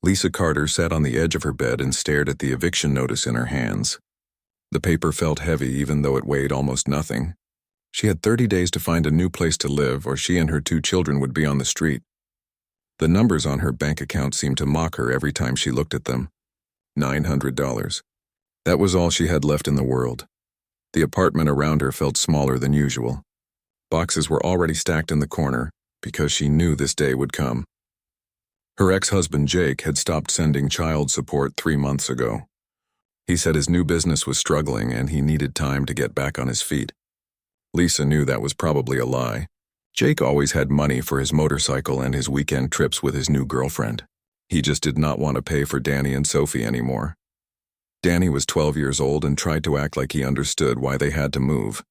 Lisa Carter sat on the edge of her bed and stared at the eviction notice in her hands. The paper felt heavy even though it weighed almost nothing. She had 30 days to find a new place to live, or she and her 2 children would be on the street. The numbers on her bank account seemed to mock her every time she looked at them. $900. That was all she had left in the world. The apartment around her felt smaller than usual. Boxes were already stacked in the corner because she knew this day would come. Her ex-husband Jake had stopped sending child support 3 months ago. He said his new business was struggling and he needed time to get back on his feet. Lisa knew that was probably a lie. Jake always had money for his motorcycle and his weekend trips with his new girlfriend. He just did not want to pay for Danny and Sophie anymore. Danny was 12 years old and tried to act like he understood why they had to move.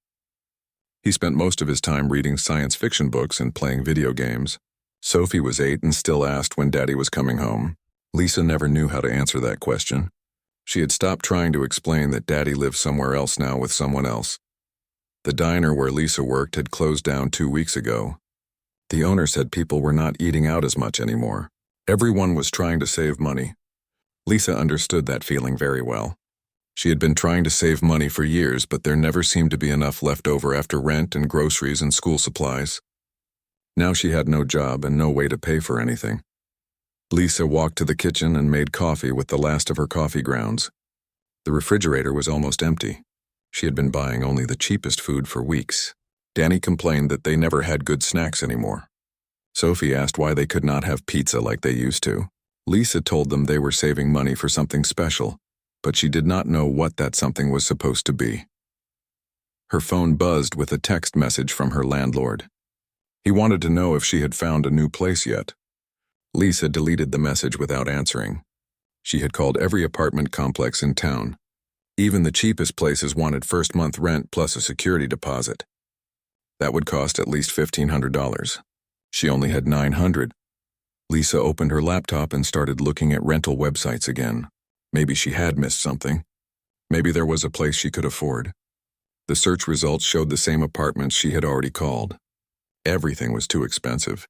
He spent most of his time reading science fiction books and playing video games. Sophie was 8 and still asked when Daddy was coming home. Lisa never knew how to answer that question. She had stopped trying to explain that Daddy lived somewhere else now with someone else. The diner where Lisa worked had closed down 2 weeks ago. The owner said people were not eating out as much anymore. Everyone was trying to save money. Lisa understood that feeling very well. She had been trying to save money for years, but there never seemed to be enough left over after rent and groceries and school supplies. Now she had no job and no way to pay for anything. Lisa walked to the kitchen and made coffee with the last of her coffee grounds. The refrigerator was almost empty. She had been buying only the cheapest food for weeks. Danny complained that they never had good snacks anymore. Sophie asked why they could not have pizza like they used to. Lisa told them they were saving money for something special, but she did not know what that something was supposed to be. Her phone buzzed with a text message from her landlord. He wanted to know if she had found a new place yet. Lisa deleted the message without answering. She had called every apartment complex in town. Even the cheapest places wanted first-month rent plus a security deposit. That would cost at least $1,500. She only had $900. Lisa opened her laptop and started looking at rental websites again. Maybe she had missed something. Maybe there was a place she could afford. The search results showed the same apartments she had already called. Everything was too expensive.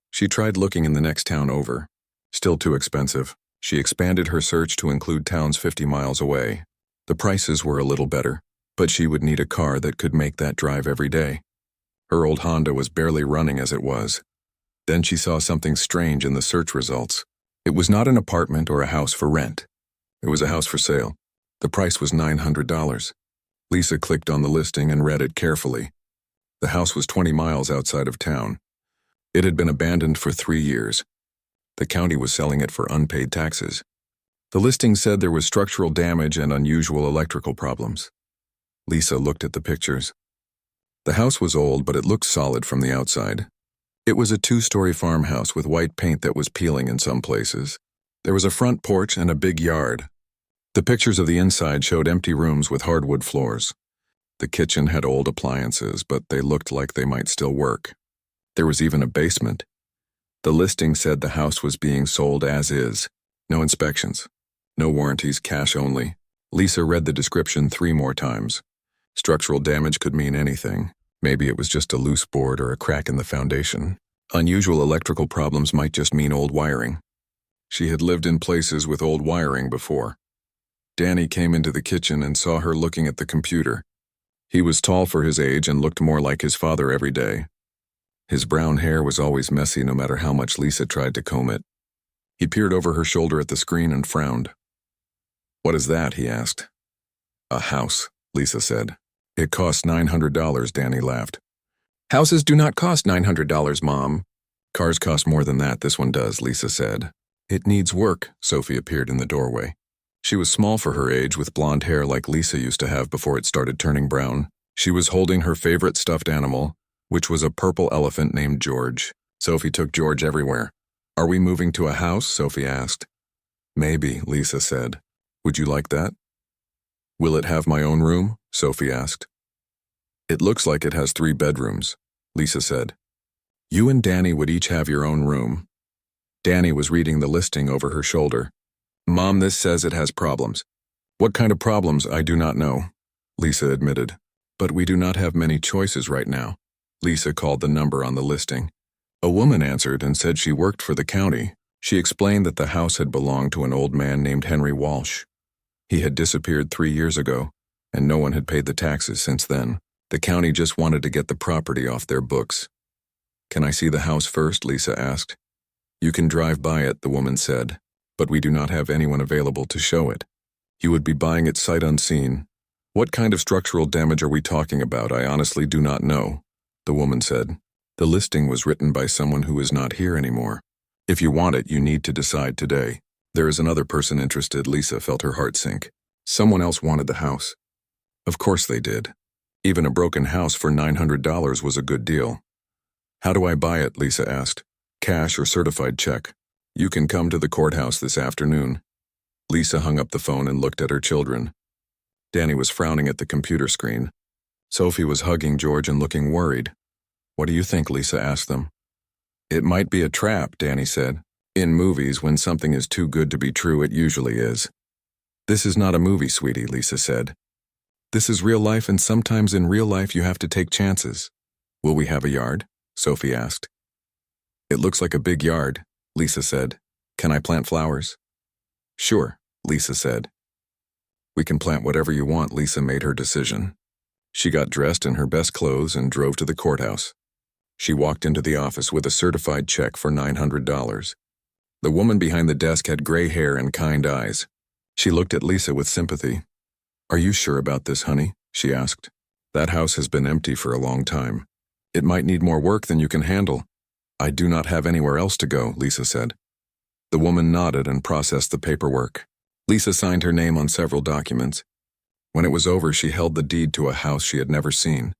She tried looking in the next town over. Still too expensive. She expanded her search to include towns 50 miles away. The prices were a little better, but she would need a car that could make that drive every day. Her old Honda was barely running as it was. Then she saw something strange in the search results. It was not an apartment or a house for rent. It was a house for sale. The price was $900. Lisa clicked on the listing and read it carefully. The house was 20 miles outside of town. It had been abandoned for 3 years. The county was selling it for unpaid taxes. The listing said there was structural damage and unusual electrical problems. Lisa looked at the pictures. The house was old, but it looked solid from the outside. It was a 2-story farmhouse with white paint that was peeling in some places. There was a front porch and a big yard. The pictures of the inside showed empty rooms with hardwood floors. The kitchen had old appliances, but they looked like they might still work. There was even a basement. The listing said the house was being sold as is. No inspections. No warranties, cash only. Lisa read the description 3 more times. Structural damage could mean anything. Maybe it was just a loose board or a crack in the foundation. Unusual electrical problems might just mean old wiring. She had lived in places with old wiring before. Danny came into the kitchen and saw her looking at the computer. He was tall for his age and looked more like his father every day. His brown hair was always messy no matter how much Lisa tried to comb it. He peered over her shoulder at the screen and frowned. "What is that?" he asked. "A house," Lisa said. "It costs $900, Danny laughed. "Houses do not cost $900, Mom." "Cars cost more than that, this one does," Lisa said. "It needs work," Sophie appeared in the doorway. She was small for her age, with blonde hair like Lisa used to have before it started turning brown. She was holding her favorite stuffed animal, which was a purple elephant named George. Sophie took George everywhere. "Are we moving to a house?" Sophie asked. "Maybe," Lisa said. "Would you like that?" "Will it have my own room?" Sophie asked. "It looks like it has 3 bedrooms, Lisa said. "You and Danny would each have your own room." Danny was reading the listing over her shoulder. "Mom, this says it has problems." "What kind of problems? I do not know," Lisa admitted. "But we do not have many choices right now." Lisa called the number on the listing. A woman answered and said she worked for the county. She explained that the house had belonged to an old man named Henry Walsh. He had disappeared 3 years ago, and no one had paid the taxes since then. The county just wanted to get the property off their books. "Can I see the house first?" Lisa asked. "You can drive by it," the woman said, "but we do not have anyone available to show it. You would be buying it sight unseen." "What kind of structural damage are we talking about? I honestly do not know," the woman said. "The listing was written by someone who is not here anymore. If you want it, you need to decide today." "There is another person interested." Lisa felt her heart sink. Someone else wanted the house. Of course they did. Even a broken house for $900 was a good deal. "How do I buy it?" Lisa asked. "Cash or certified check? You can come to the courthouse this afternoon." Lisa hung up the phone and looked at her children. Danny was frowning at the computer screen. Sophie was hugging George and looking worried. "What do you think?" Lisa asked them. "It might be a trap," Danny said. "In movies, when something is too good to be true, it usually is." "This is not a movie, sweetie," Lisa said. "This is real life, and sometimes in real life you have to take chances." "Will we have a yard?" Sophie asked. "It looks like a big yard," Lisa said. "Can I plant flowers?" "Sure," Lisa said. "We can plant whatever you want." Lisa made her decision. She got dressed in her best clothes and drove to the courthouse. She walked into the office with a certified check for $900. The woman behind the desk had gray hair and kind eyes. She looked at Lisa with sympathy. "Are you sure about this, honey?" she asked. "That house has been empty for a long time. It might need more work than you can handle." "I do not have anywhere else to go," Lisa said. The woman nodded and processed the paperwork. Lisa signed her name on several documents. When it was over, she held the deed to a house she had never seen.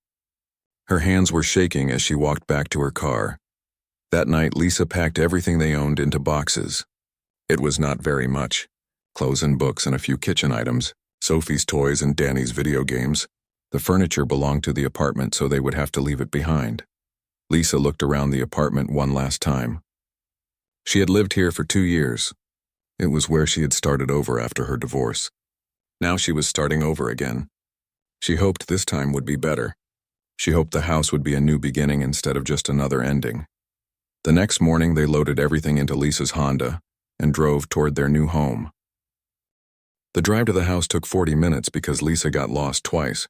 Her hands were shaking as she walked back to her car. That night, Lisa packed everything they owned into boxes. It was not very much. Clothes and books and a few kitchen items, Sophie's toys and Danny's video games. The furniture belonged to the apartment, so they would have to leave it behind. Lisa looked around the apartment one last time. She had lived here for 2 years. It was where she had started over after her divorce. Now she was starting over again. She hoped this time would be better. She hoped the house would be a new beginning instead of just another ending. The next morning, they loaded everything into Lisa's Honda and drove toward their new home. The drive to the house took 40 minutes because Lisa got lost twice.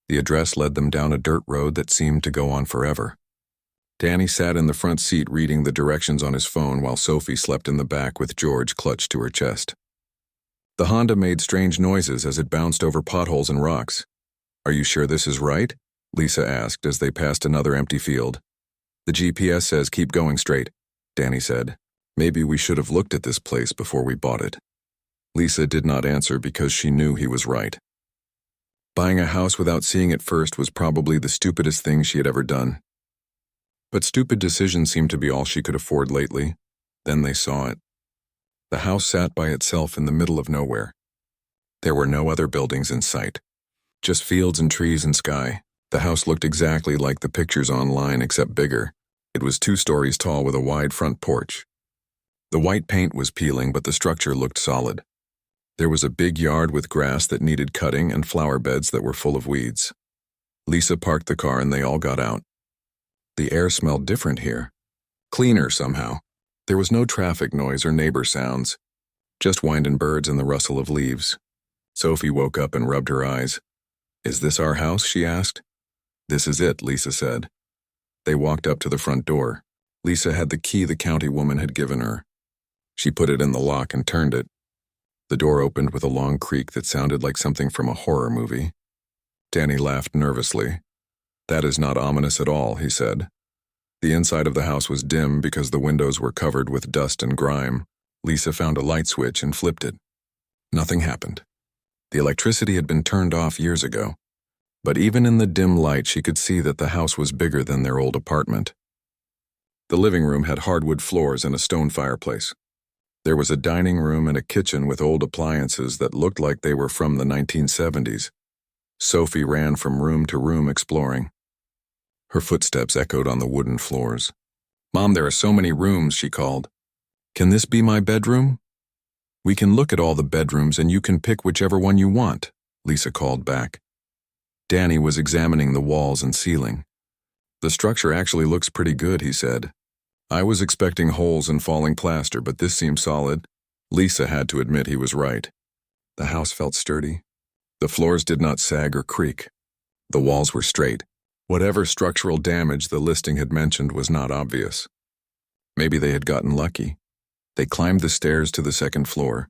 The address led them down a dirt road that seemed to go on forever. Danny sat in the front seat reading the directions on his phone while Sophie slept in the back with George clutched to her chest. The Honda made strange noises as it bounced over potholes and rocks. "Are you sure this is right?" Lisa asked as they passed another empty field. "The GPS says keep going straight," Danny said. "Maybe we should have looked at this place before we bought it." Lisa did not answer because she knew he was right. Buying a house without seeing it first was probably the stupidest thing she had ever done. But stupid decisions seemed to be all she could afford lately. Then they saw it. The house sat by itself in the middle of nowhere. There were no other buildings in sight. Just fields and trees and sky. The house looked exactly like the pictures online, except bigger. It was 2 stories tall with a wide front porch. The white paint was peeling, but the structure looked solid. There was a big yard with grass that needed cutting and flower beds that were full of weeds. Lisa parked the car and they all got out. The air smelled different here. Cleaner somehow. There was no traffic noise or neighbor sounds. Just winding birds and the rustle of leaves. Sophie woke up and rubbed her eyes. "Is this our house?" she asked. "This is it," Lisa said. They walked up to the front door. Lisa had the key the county woman had given her. She put it in the lock and turned it. The door opened with a long creak that sounded like something from a horror movie. Danny laughed nervously. "That is not ominous at all," he said. The inside of the house was dim because the windows were covered with dust and grime. Lisa found a light switch and flipped it. Nothing happened. The electricity had been turned off years ago. But even in the dim light, she could see that the house was bigger than their old apartment. The living room had hardwood floors and a stone fireplace. There was a dining room and a kitchen with old appliances that looked like they were from the 1970s. Sophie ran from room to room exploring. Her footsteps echoed on the wooden floors. "Mom, there are so many rooms," she called. "Can this be my bedroom?" "We can look at all the bedrooms and you can pick whichever one you want," Lisa called back. Danny was examining the walls and ceiling. "The structure actually looks pretty good," he said. I was expecting holes and falling plaster, but this seemed solid. Lisa had to admit he was right. The house felt sturdy. The floors did not sag or creak. The walls were straight. Whatever structural damage the listing had mentioned was not obvious. Maybe they had gotten lucky. They climbed the stairs to the second floor.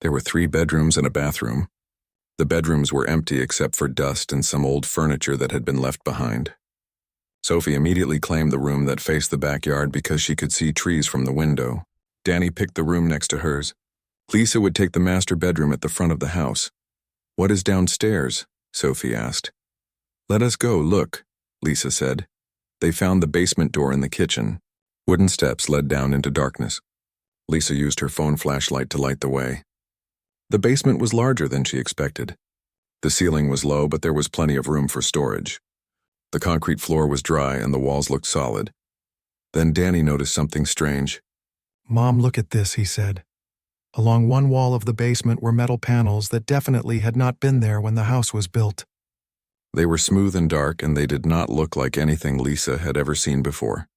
There were 3 bedrooms and a bathroom. The bedrooms were empty except for dust and some old furniture that had been left behind. Sophie immediately claimed the room that faced the backyard because she could see trees from the window. Danny picked the room next to hers. Lisa would take the master bedroom at the front of the house. "What is downstairs?" Sophie asked. "Let us go, look," Lisa said. They found the basement door in the kitchen. Wooden steps led down into darkness. Lisa used her phone flashlight to light the way. The basement was larger than she expected. The ceiling was low, but there was plenty of room for storage. The concrete floor was dry and the walls looked solid. Then Danny noticed something strange. "Mom, look at this," he said. Along one wall of the basement were metal panels that definitely had not been there when the house was built. They were smooth and dark, and they did not look like anything Lisa had ever seen before.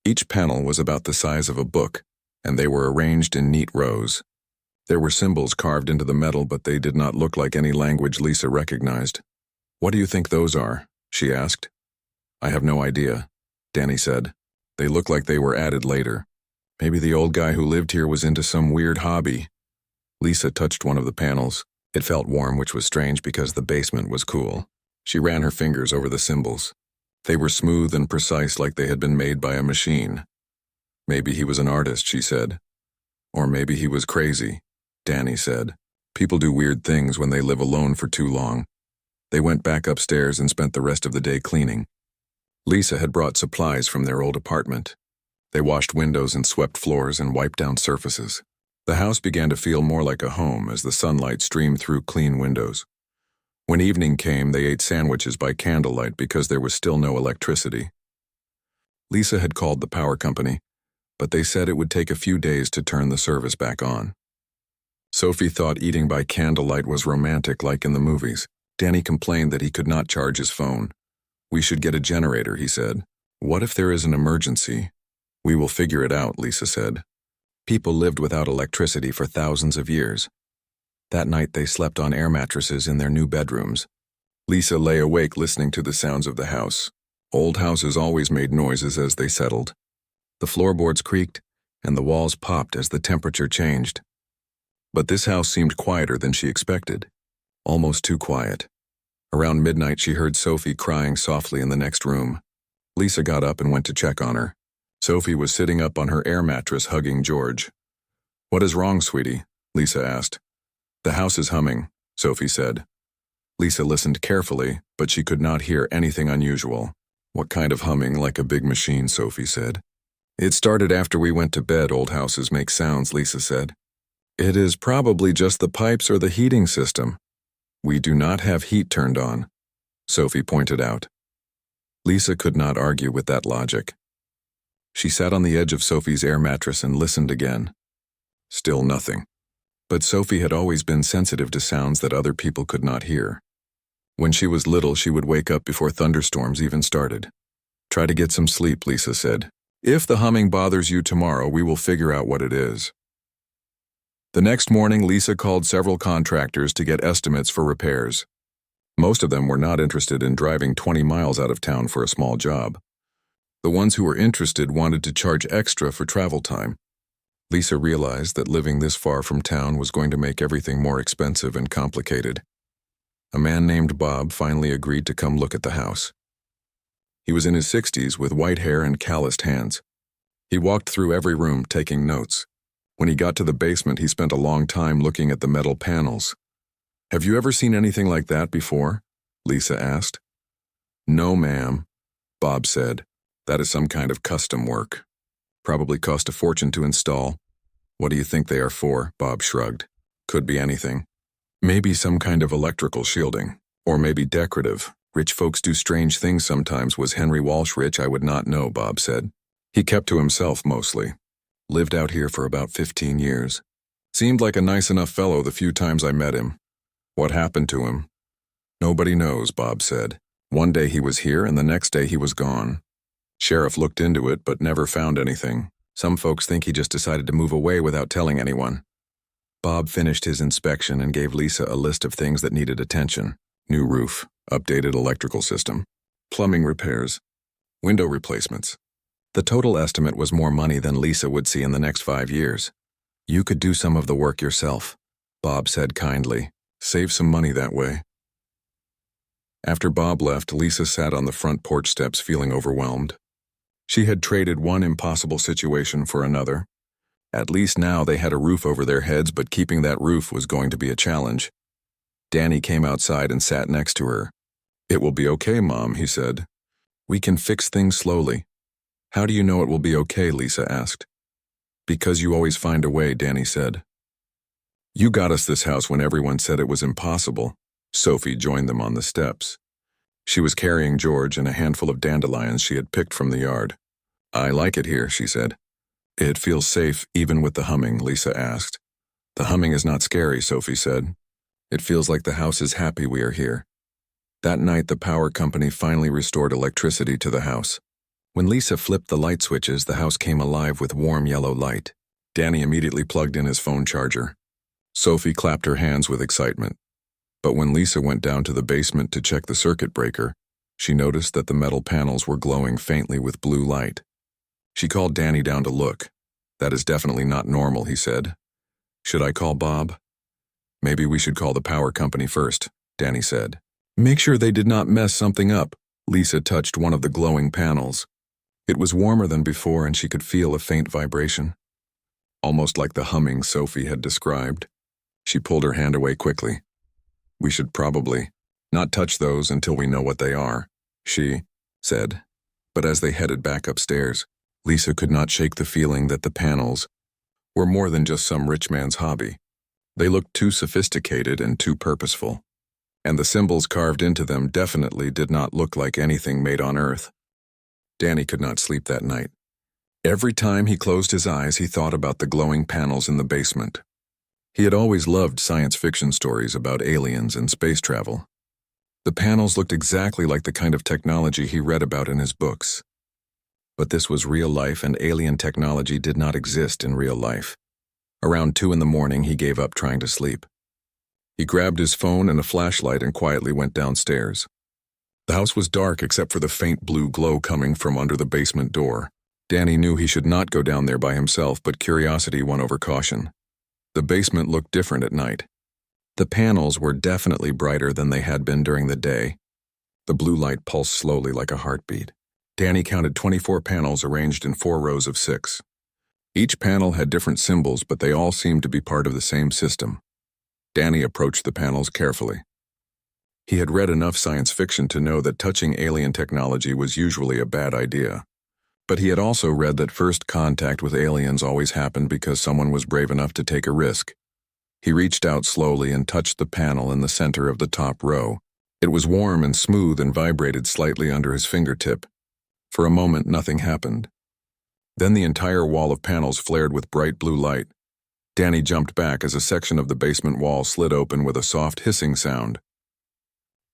Each panel was about the size of a book, and they were arranged in neat rows. There were symbols carved into the metal, but they did not look like any language Lisa recognized. "What do you think those are?" she asked. "I have no idea," Danny said. "They look like they were added later. Maybe the old guy who lived here was into some weird hobby." Lisa touched one of the panels. It felt warm, which was strange because the basement was cool. She ran her fingers over the symbols. They were smooth and precise, like they had been made by a machine. "Maybe he was an artist," she said. "Or maybe he was crazy," Danny said. "People do weird things when they live alone for too long." They went back upstairs and spent the rest of the day cleaning. Lisa had brought supplies from their old apartment. They washed windows and swept floors and wiped down surfaces. The house began to feel more like a home as the sunlight streamed through clean windows. When evening came, they ate sandwiches by candlelight because there was still no electricity. Lisa had called the power company, but they said it would take a few days to turn the service back on. Sophie thought eating by candlelight was romantic, like in the movies. Danny complained that he could not charge his phone. "We should get a generator," he said. "What if there is an emergency?" "We will figure it out," Lisa said. People lived without electricity for thousands of years. That night they slept on air mattresses in their new bedrooms. Lisa lay awake listening to the sounds of the house. Old houses always made noises as they settled. The floorboards creaked, and the walls popped as the temperature changed. But this house seemed quieter than she expected. Almost too quiet. Around midnight she heard Sophie crying softly in the next room. Lisa got up and went to check on her. Sophie was sitting up on her air mattress hugging George. "What is wrong, sweetie?" Lisa asked. "The house is humming," Sophie said. Lisa listened carefully, but she could not hear anything unusual. "What kind of humming? Like a big machine," Sophie said. "It started after we went to bed. Old houses make sounds," Lisa said. "It is probably just the pipes or the heating system." "We do not have heat turned on," Sophie pointed out. Lisa could not argue with that logic. She sat on the edge of Sophie's air mattress and listened again. Still nothing. But Sophie had always been sensitive to sounds that other people could not hear. When she was little, she would wake up before thunderstorms even started. "Try to get some sleep," Lisa said. "If the humming bothers you tomorrow, we will figure out what it is." The next morning, Lisa called several contractors to get estimates for repairs. Most of them were not interested in driving 20 miles out of town for a small job. The ones who were interested wanted to charge extra for travel time. Lisa realized that living this far from town was going to make everything more expensive and complicated. A man named Bob finally agreed to come look at the house. He was in his 60s with white hair and calloused hands. He walked through every room taking notes. When he got to the basement, he spent a long time looking at the metal panels. "Have you ever seen anything like that before?" Lisa asked. "No, ma'am," Bob said. "That is some kind of custom work. Probably cost a fortune to install." "What do you think they are for?" Bob shrugged. "Could be anything. Maybe some kind of electrical shielding. Or maybe decorative. Rich folks do strange things sometimes. Was Henry Walsh rich? I would not know," Bob said. "He kept to himself mostly. Lived out here for about 15 years. Seemed like a nice enough fellow the few times I met him. What happened to him?" "Nobody knows," Bob said. "One day he was here and the next day he was gone." Sheriff looked into it but never found anything. Some folks think he just decided to move away without telling anyone. Bob finished his inspection and gave Lisa a list of things that needed attention. New roof, updated electrical system, plumbing repairs, window replacements. The total estimate was more money than Lisa would see in the next 5 years. You could do some of the work yourself, Bob said kindly. Save some money that way. After Bob left, Lisa sat on the front porch steps feeling overwhelmed. She had traded one impossible situation for another. At least now they had a roof over their heads, but keeping that roof was going to be a challenge. Danny came outside and sat next to her. "It will be okay, Mom," he said. "We can fix things slowly." "How do you know it will be okay?" Lisa asked. "Because you always find a way," Danny said. "You got us this house when everyone said it was impossible." Sophie joined them on the steps. She was carrying George and a handful of dandelions she had picked from the yard. "I like it here," she said. "It feels safe even with the humming," Lisa asked. "The humming is not scary," Sophie said. "It feels like the house is happy we are here." That night, the power company finally restored electricity to the house. When Lisa flipped the light switches, the house came alive with warm yellow light. Danny immediately plugged in his phone charger. Sophie clapped her hands with excitement. But when Lisa went down to the basement to check the circuit breaker, she noticed that the metal panels were glowing faintly with blue light. She called Danny down to look. "That is definitely not normal," he said. "Should I call Bob?" "Maybe we should call the power company first," Danny said. "Make sure they did not mess something up." Lisa touched one of the glowing panels. It was warmer than before and she could feel a faint vibration. Almost like the humming Sophie had described. She pulled her hand away quickly. "We should probably not touch those until we know what they are," she said. But as they headed back upstairs, Lisa could not shake the feeling that the panels were more than just some rich man's hobby. They looked too sophisticated and too purposeful. And the symbols carved into them definitely did not look like anything made on Earth. Danny could not sleep that night. Every time he closed his eyes, he thought about the glowing panels in the basement. He had always loved science fiction stories about aliens and space travel. The panels looked exactly like the kind of technology he read about in his books. But this was real life, and alien technology did not exist in real life. Around 2 in the morning, he gave up trying to sleep. He grabbed his phone and a flashlight and quietly went downstairs. The house was dark except for the faint blue glow coming from under the basement door. Danny knew he should not go down there by himself, but curiosity won over caution. The basement looked different at night. The panels were definitely brighter than they had been during the day. The blue light pulsed slowly like a heartbeat. Danny counted 24 panels arranged in 4 rows of 6. Each panel had different symbols, but they all seemed to be part of the same system. Danny approached the panels carefully. He had read enough science fiction to know that touching alien technology was usually a bad idea. But he had also read that first contact with aliens always happened because someone was brave enough to take a risk. He reached out slowly and touched the panel in the center of the top row. It was warm and smooth and vibrated slightly under his fingertip. For a moment, nothing happened. Then the entire wall of panels flared with bright blue light. Danny jumped back as a section of the basement wall slid open with a soft hissing sound.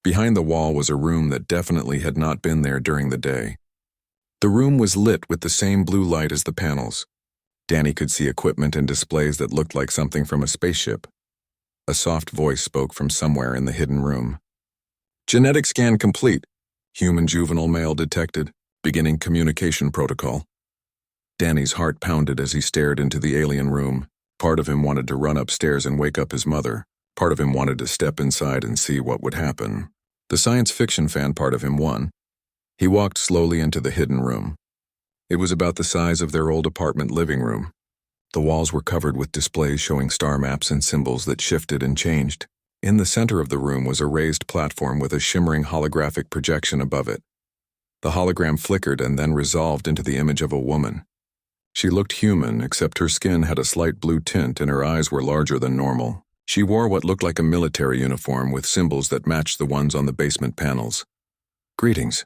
Behind the wall was a room that definitely had not been there during the day. The room was lit with the same blue light as the panels. Danny could see equipment and displays that looked like something from a spaceship. A soft voice spoke from somewhere in the hidden room. "Genetic scan complete. Human juvenile male detected. Beginning communication protocol." Danny's heart pounded as he stared into the alien room. Part of him wanted to run upstairs and wake up his mother. Part of him wanted to step inside and see what would happen. The science fiction fan part of him won. He walked slowly into the hidden room. It was about the size of their old apartment living room. The walls were covered with displays showing star maps and symbols that shifted and changed. In the center of the room was a raised platform with a shimmering holographic projection above it. The hologram flickered and then resolved into the image of a woman. She looked human, except her skin had a slight blue tint and her eyes were larger than normal. She wore what looked like a military uniform with symbols that matched the ones on the basement panels. "Greetings,"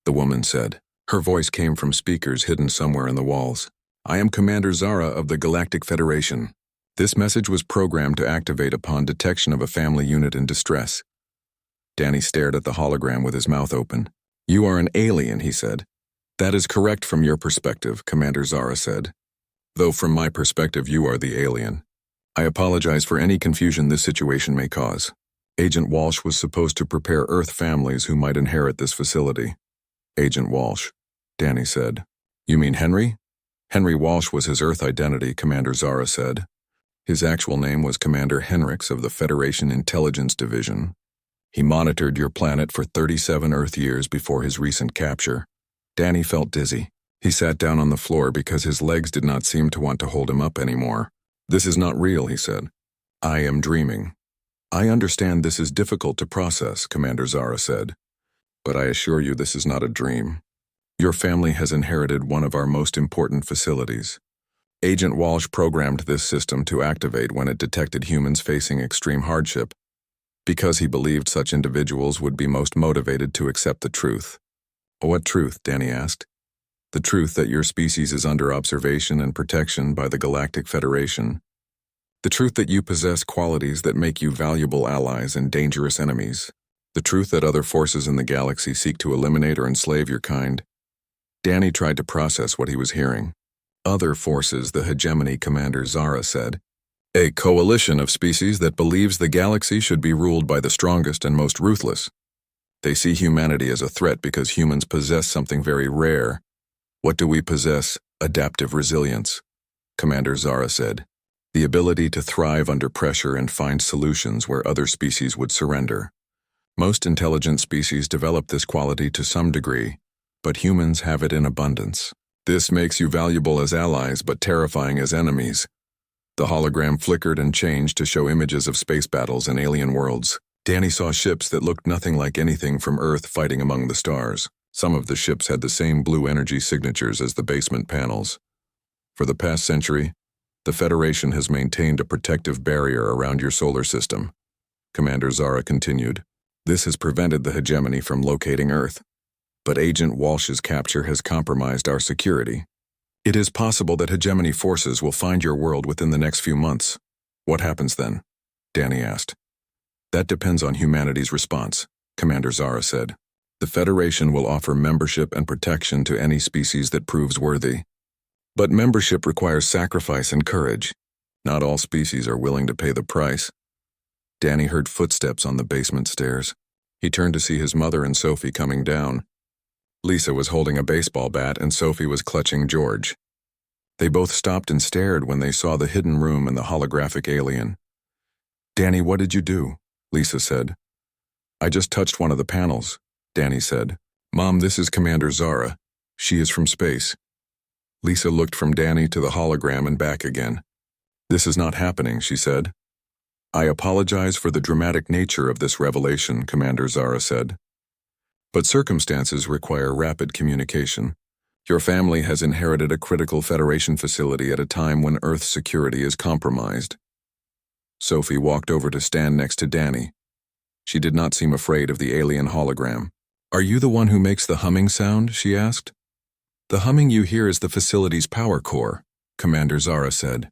the woman said. Her voice came from speakers hidden somewhere in the walls. "I am Commander Zara of the Galactic Federation. This message was programmed to activate upon detection of a family unit in distress." Danny stared at the hologram with his mouth open. "You are an alien," he said. That is correct from your perspective, Commander Zara said. Though from my perspective you are the alien. I apologize for any confusion this situation may cause. Agent Walsh was supposed to prepare Earth families who might inherit this facility. Agent Walsh, Danny said. You mean Henry? Henry Walsh was his Earth identity, Commander Zara said. His actual name was Commander Henricks of the Federation Intelligence Division. He monitored your planet for 37 Earth years before his recent capture. Danny felt dizzy. He sat down on the floor because his legs did not seem to want to hold him up anymore. This is not real, he said. I am dreaming. I understand this is difficult to process, Commander Zara said. But I assure you this is not a dream. Your family has inherited one of our most important facilities. Agent Walsh programmed this system to activate when it detected humans facing extreme hardship, because he believed such individuals would be most motivated to accept the truth. What truth? Danny asked. The truth that your species is under observation and protection by the Galactic Federation. The truth that you possess qualities that make you valuable allies and dangerous enemies. The truth that other forces in the galaxy seek to eliminate or enslave your kind. Danny tried to process what he was hearing. Other forces, the hegemony, Commander Zara said. A coalition of species that believes the galaxy should be ruled by the strongest and most ruthless. They see humanity as a threat because humans possess something very rare. What do we possess? Adaptive resilience, Commander Zara said. The ability to thrive under pressure and find solutions where other species would surrender. Most intelligent species develop this quality to some degree, but humans have it in abundance. This makes you valuable as allies but terrifying as enemies. The hologram flickered and changed to show images of space battles and alien worlds. Danny saw ships that looked nothing like anything from Earth fighting among the stars. Some of the ships had the same blue energy signatures as the basement panels. For the past century, the Federation has maintained a protective barrier around your solar system. Commander Zara continued. This has prevented the hegemony from locating Earth. But Agent Walsh's capture has compromised our security. It is possible that hegemony forces will find your world within the next few months. What happens then? Danny asked. That depends on humanity's response, Commander Zara said. The Federation will offer membership and protection to any species that proves worthy. But membership requires sacrifice and courage. Not all species are willing to pay the price. Danny heard footsteps on the basement stairs. He turned to see his mother and Sophie coming down. Lisa was holding a baseball bat and Sophie was clutching George. They both stopped and stared when they saw the hidden room and the holographic alien. Danny, what did you do? Lisa said. I just touched one of the panels, Danny said. Mom, this is Commander Zara. She is from space. Lisa looked from Danny to the hologram and back again. This is not happening, she said. I apologize for the dramatic nature of this revelation, Commander Zara said. But circumstances require rapid communication. Your family has inherited a critical Federation facility at a time when Earth's security is compromised. Sophie walked over to stand next to Danny. She did not seem afraid of the alien hologram. Are you the one who makes the humming sound? She asked. The humming you hear is the facility's power core, Commander Zara said.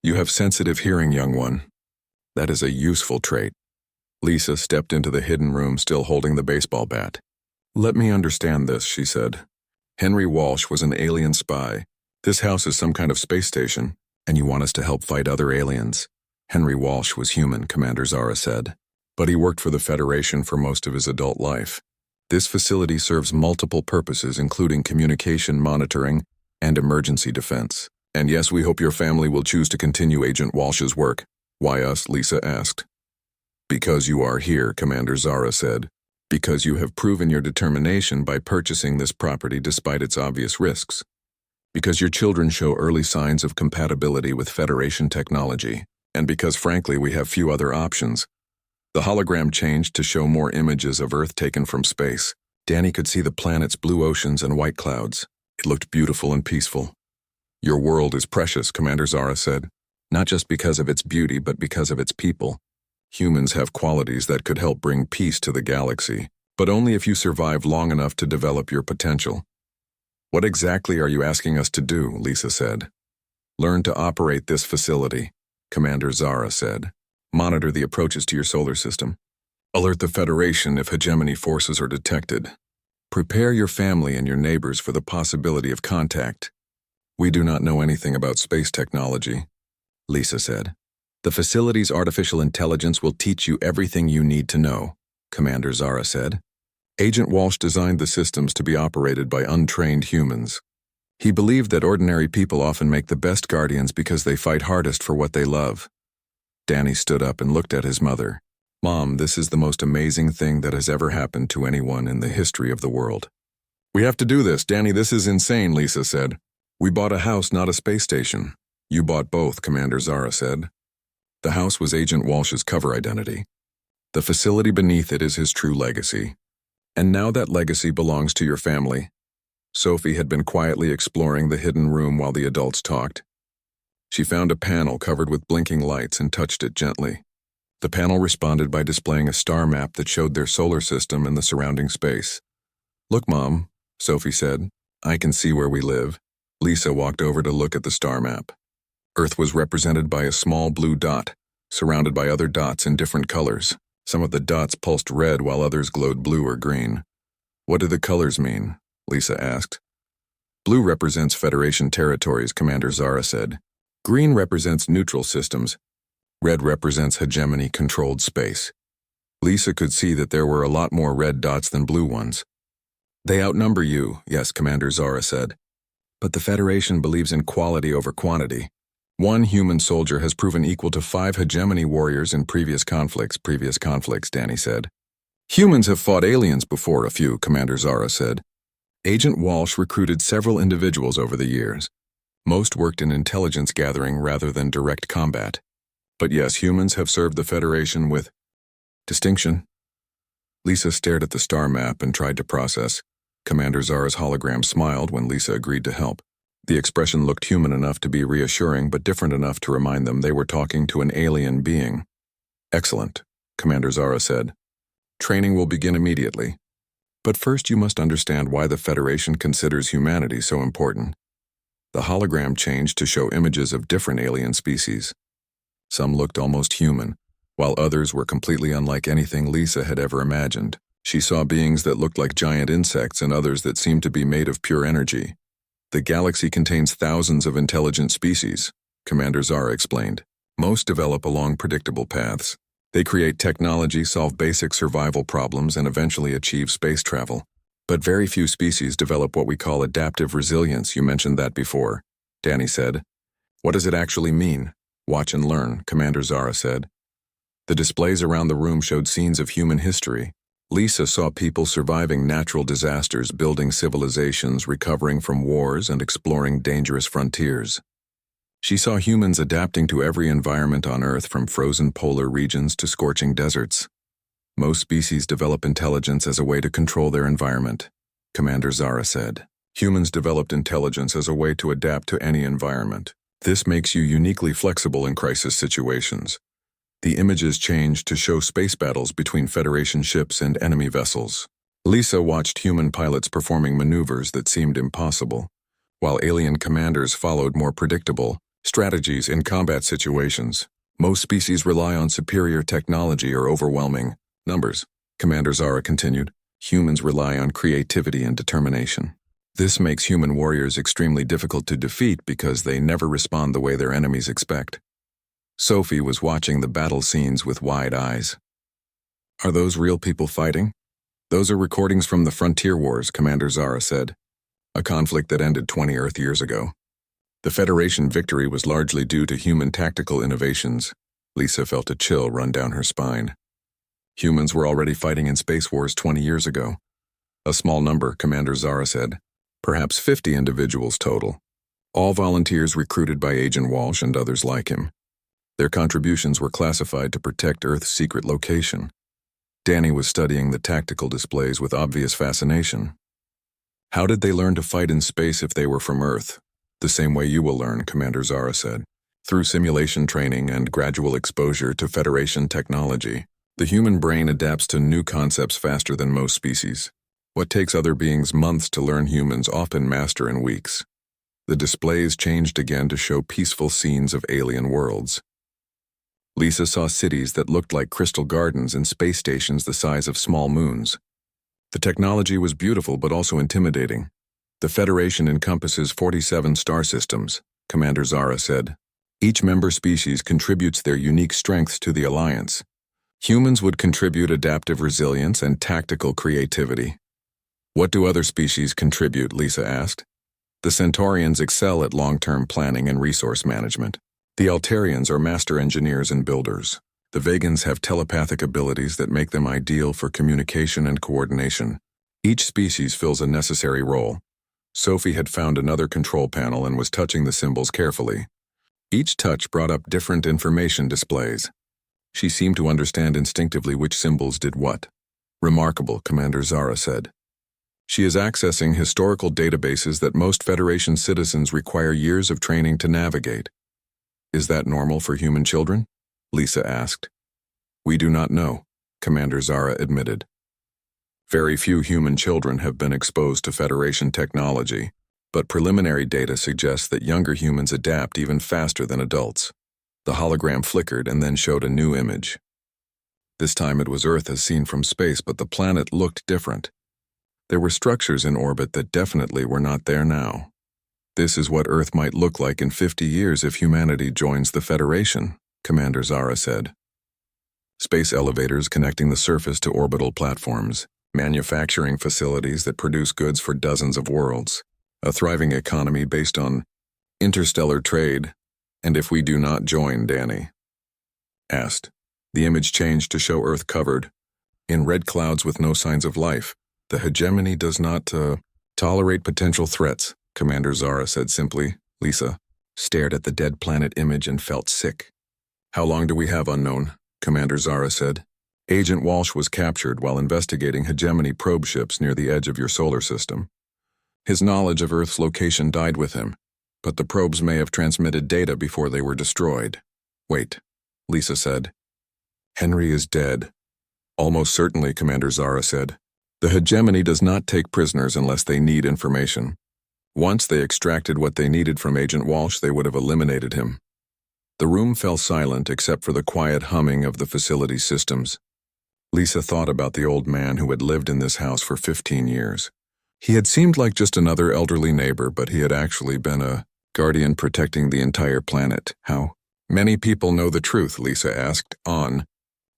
You have sensitive hearing, young one. That is a useful trait. Lisa stepped into the hidden room still holding the baseball bat. Let me understand this, she said. Henry Walsh was an alien spy. This house is some kind of space station, and you want us to help fight other aliens. Henry Walsh was human, Commander Zara said. But he worked for the Federation for most of his adult life. This facility serves multiple purposes, including communication monitoring and emergency defense. And yes, we hope your family will choose to continue Agent Walsh's work. Why us? Lisa asked. Because you are here, Commander Zara said. Because you have proven your determination by purchasing this property despite its obvious risks. Because your children show early signs of compatibility with Federation technology. And because, frankly, we have few other options. The hologram changed to show more images of Earth taken from space. Danny could see the planet's blue oceans and white clouds. It looked beautiful and peaceful. Your world is precious, Commander Zara said. Not just because of its beauty, but because of its people. Humans have qualities that could help bring peace to the galaxy, but only if you survive long enough to develop your potential. What exactly are you asking us to do? Lisa said. Learn to operate this facility, Commander Zara said. Monitor the approaches to your solar system. Alert the Federation if hegemony forces are detected. Prepare your family and your neighbors for the possibility of contact. We do not know anything about space technology, Lisa said. The facility's artificial intelligence will teach you everything you need to know, Commander Zara said. Agent Walsh designed the systems to be operated by untrained humans. He believed that ordinary people often make the best guardians because they fight hardest for what they love. Danny stood up and looked at his mother. Mom, this is the most amazing thing that has ever happened to anyone in the history of the world. We have to do this, Danny, this is insane, Lisa said. We bought a house, not a space station. You bought both, Commander Zara said. The house was Agent Walsh's cover identity. The facility beneath it is his true legacy. And now that legacy belongs to your family. Sophie had been quietly exploring the hidden room while the adults talked. She found a panel covered with blinking lights and touched it gently. The panel responded by displaying a star map that showed their solar system and the surrounding space. Look, Mom, Sophie said. I can see where we live. Lisa walked over to look at the star map. Earth was represented by a small blue dot, surrounded by other dots in different colors. Some of the dots pulsed red while others glowed blue or green. What do the colors mean? Lisa asked. Blue represents Federation territories, Commander Zara said. Green represents neutral systems. Red represents hegemony-controlled space. Lisa could see that there were a lot more red dots than blue ones. They outnumber you, yes, Commander Zara said. But the Federation believes in quality over quantity. One human soldier has proven equal to 5 hegemony warriors in previous conflicts, Danny said. Humans have fought aliens before, a few, Commander Zara said. Agent Walsh recruited several individuals over the years. Most worked in intelligence gathering rather than direct combat. But yes, humans have served the Federation with distinction. Lisa stared at the star map and tried to process. Commander Zara's hologram smiled when Lisa agreed to help. The expression looked human enough to be reassuring, but different enough to remind them they were talking to an alien being. Excellent, Commander Zara said. Training will begin immediately. But first you must understand why the Federation considers humanity so important. The hologram changed to show images of different alien species. Some looked almost human, while others were completely unlike anything Lisa had ever imagined. She saw beings that looked like giant insects and others that seemed to be made of pure energy. The galaxy contains thousands of intelligent species, Commander Zara explained. Most develop along predictable paths. They create technology, solve basic survival problems, and eventually achieve space travel. But very few species develop what we call adaptive resilience. You mentioned that before, Danny said. What does it actually mean? Watch and learn, Commander Zara said. The displays around the room showed scenes of human history. Lisa saw people surviving natural disasters, building civilizations, recovering from wars, and exploring dangerous frontiers. She saw humans adapting to every environment on Earth, from frozen polar regions to scorching deserts. Most species develop intelligence as a way to control their environment, Commander Zara said. Humans developed intelligence as a way to adapt to any environment. This makes you uniquely flexible in crisis situations. The images changed to show space battles between Federation ships and enemy vessels. Lisa watched human pilots performing maneuvers that seemed impossible, while alien commanders followed more predictable strategies in combat situations. Most species rely on superior technology or overwhelming numbers, Commander Zara continued. Humans rely on creativity and determination. This makes human warriors extremely difficult to defeat because they never respond the way their enemies expect. Sophie was watching the battle scenes with wide eyes. Are those real people fighting? Those are recordings from the Frontier Wars, Commander Zara said. A conflict that ended 20 Earth years ago. The Federation victory was largely due to human tactical innovations. Lisa felt a chill run down her spine. Humans were already fighting in space wars 20 years ago. A small number, Commander Zara said. Perhaps 50 individuals total. All volunteers recruited by Agent Walsh and others like him. Their contributions were classified to protect Earth's secret location. Danny was studying the tactical displays with obvious fascination. How did they learn to fight in space if they were from Earth? The same way you will learn, Commander Zara said. Through simulation training and gradual exposure to Federation technology, the human brain adapts to new concepts faster than most species. What takes other beings months to learn, humans often master in weeks. The displays changed again to show peaceful scenes of alien worlds. Lisa saw cities that looked like crystal gardens and space stations the size of small moons. The technology was beautiful but also intimidating. The Federation encompasses 47 star systems, Commander Zara said. Each member species contributes their unique strengths to the alliance. Humans would contribute adaptive resilience and tactical creativity. What do other species contribute? Lisa asked. The Centaurians excel at long-term planning and resource management. The Altarians are master engineers and builders. The Vegans have telepathic abilities that make them ideal for communication and coordination. Each species fills a necessary role. Sophie had found another control panel and was touching the symbols carefully. Each touch brought up different information displays. She seemed to understand instinctively which symbols did what. Remarkable, Commander Zara said. She is accessing historical databases that most Federation citizens require years of training to navigate. Is that normal for human children? Lisa asked. We do not know, Commander Zara admitted. Very few human children have been exposed to Federation technology, but preliminary data suggests that younger humans adapt even faster than adults. The hologram flickered and then showed a new image. This time it was Earth as seen from space, but the planet looked different. There were structures in orbit that definitely were not there now. This is what Earth might look like in 50 years if humanity joins the Federation, Commander Zara said. Space elevators connecting the surface to orbital platforms, manufacturing facilities that produce goods for dozens of worlds, a thriving economy based on interstellar trade, and if we do not join, Danny asked. The image changed to show Earth covered in red clouds with no signs of life. The hegemony does not tolerate potential threats, Commander Zara said simply. Lisa stared at the dead planet image and felt sick. How long do we have? Unknown, Commander Zara said. Agent Walsh was captured while investigating hegemony probe ships near the edge of your solar system. His knowledge of Earth's location died with him, but the probes may have transmitted data before they were destroyed. Wait, Lisa said. Henry is dead. Almost certainly, Commander Zara said. The hegemony does not take prisoners unless they need information. Once they extracted what they needed from Agent Walsh, they would have eliminated him. The room fell silent except for the quiet humming of the facility systems. Lisa thought about the old man who had lived in this house for 15 years. He had seemed like just another elderly neighbor, but he had actually been a guardian protecting the entire planet. How many people know the truth? Lisa asked. On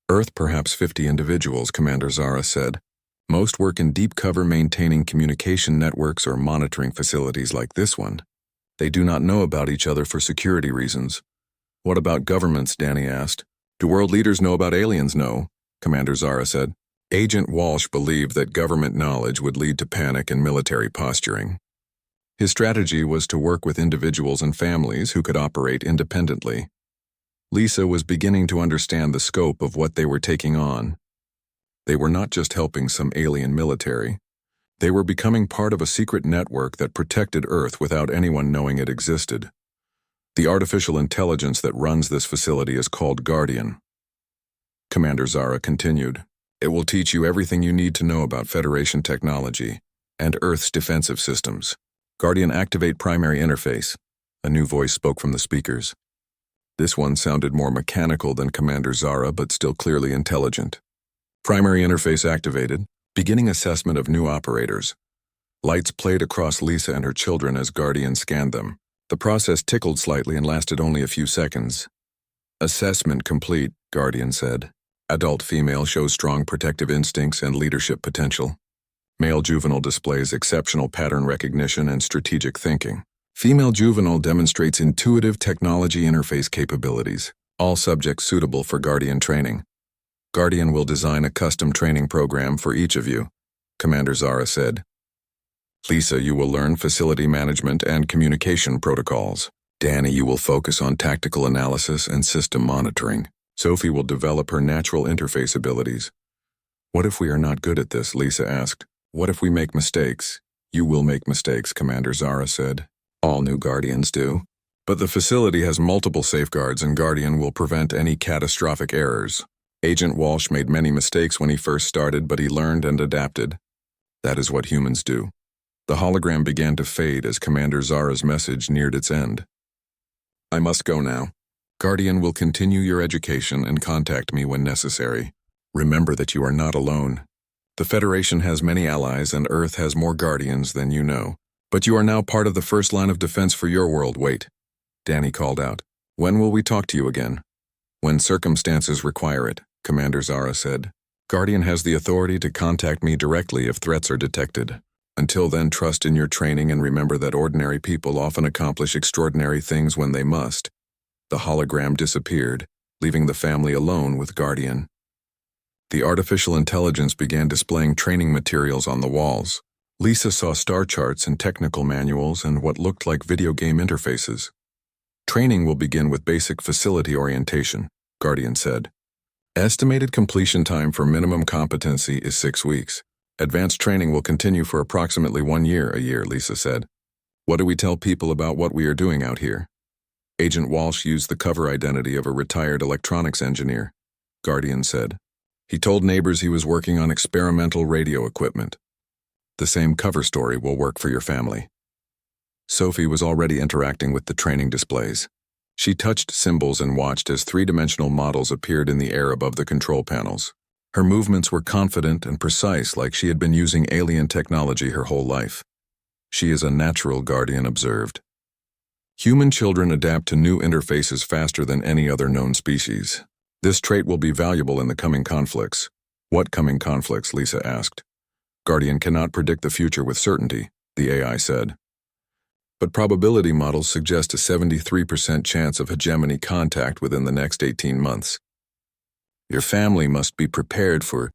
Earth, perhaps 50 individuals, Commander Zara said. Most work in deep cover maintaining communication networks or monitoring facilities like this one. They do not know about each other for security reasons. What about governments? Danny asked. Do world leaders know about aliens? No, Commander Zara said. Agent Walsh believed that government knowledge would lead to panic and military posturing. His strategy was to work with individuals and families who could operate independently. Lisa was beginning to understand the scope of what they were taking on. They were not just helping some alien military. They were becoming part of a secret network that protected Earth without anyone knowing it existed. The artificial intelligence that runs this facility is called Guardian. Commander Zara continued. It will teach you everything you need to know about Federation technology and Earth's defensive systems. Guardian, activate primary interface. A new voice spoke from the speakers. This one sounded more mechanical than Commander Zara, but still clearly intelligent. Primary interface activated. Beginning assessment of new operators. Lights played across Lisa and her children as Guardian scanned them. The process tickled slightly and lasted only a few seconds. Assessment complete, Guardian said. Adult female shows strong protective instincts and leadership potential. Male juvenile displays exceptional pattern recognition and strategic thinking. Female juvenile demonstrates intuitive technology interface capabilities. All subjects suitable for Guardian training. Guardian will design a custom training program for each of you, Commander Zara said. Lisa, you will learn facility management and communication protocols. Danny, you will focus on tactical analysis and system monitoring. Sophie will develop her natural interface abilities. What if we are not good at this? Lisa asked. What if we make mistakes? You will make mistakes, Commander Zara said. All new Guardians do. But the facility has multiple safeguards and Guardian will prevent any catastrophic errors. Agent Walsh made many mistakes when he first started, but he learned and adapted. That is what humans do. The hologram began to fade as Commander Zara's message neared its end. I must go now. Guardian will continue your education and contact me when necessary. Remember that you are not alone. The Federation has many allies and Earth has more guardians than you know. But you are now part of the first line of defense for your world. Wait, Danny called out. When will we talk to you again? When circumstances require it, Commander Zara said. Guardian has the authority to contact me directly if threats are detected. Until then, trust in your training and remember that ordinary people often accomplish extraordinary things when they must. The hologram disappeared, leaving the family alone with Guardian. The artificial intelligence began displaying training materials on the walls. Lisa saw star charts and technical manuals and what looked like video game interfaces. Training will begin with basic facility orientation, Guardian said. Estimated completion time for minimum competency is 6 weeks. Advanced training will continue for approximately 1 year, Lisa said. What do we tell people about what we are doing out here? Agent Walsh used the cover identity of a retired electronics engineer, Guardian said. He told neighbors he was working on experimental radio equipment. The same cover story will work for your family. Sophie was already interacting with the training displays. She touched symbols and watched as three-dimensional models appeared in the air above the control panels. Her movements were confident and precise, like she had been using alien technology her whole life. She is a natural, Guardian observed. Human children adapt to new interfaces faster than any other known species. This trait will be valuable in the coming conflicts. What coming conflicts? Lisa asked. Guardian cannot predict the future with certainty, the AI said. But probability models suggest a 73% chance of hegemony contact within the next 18 months. Your family must be prepared for...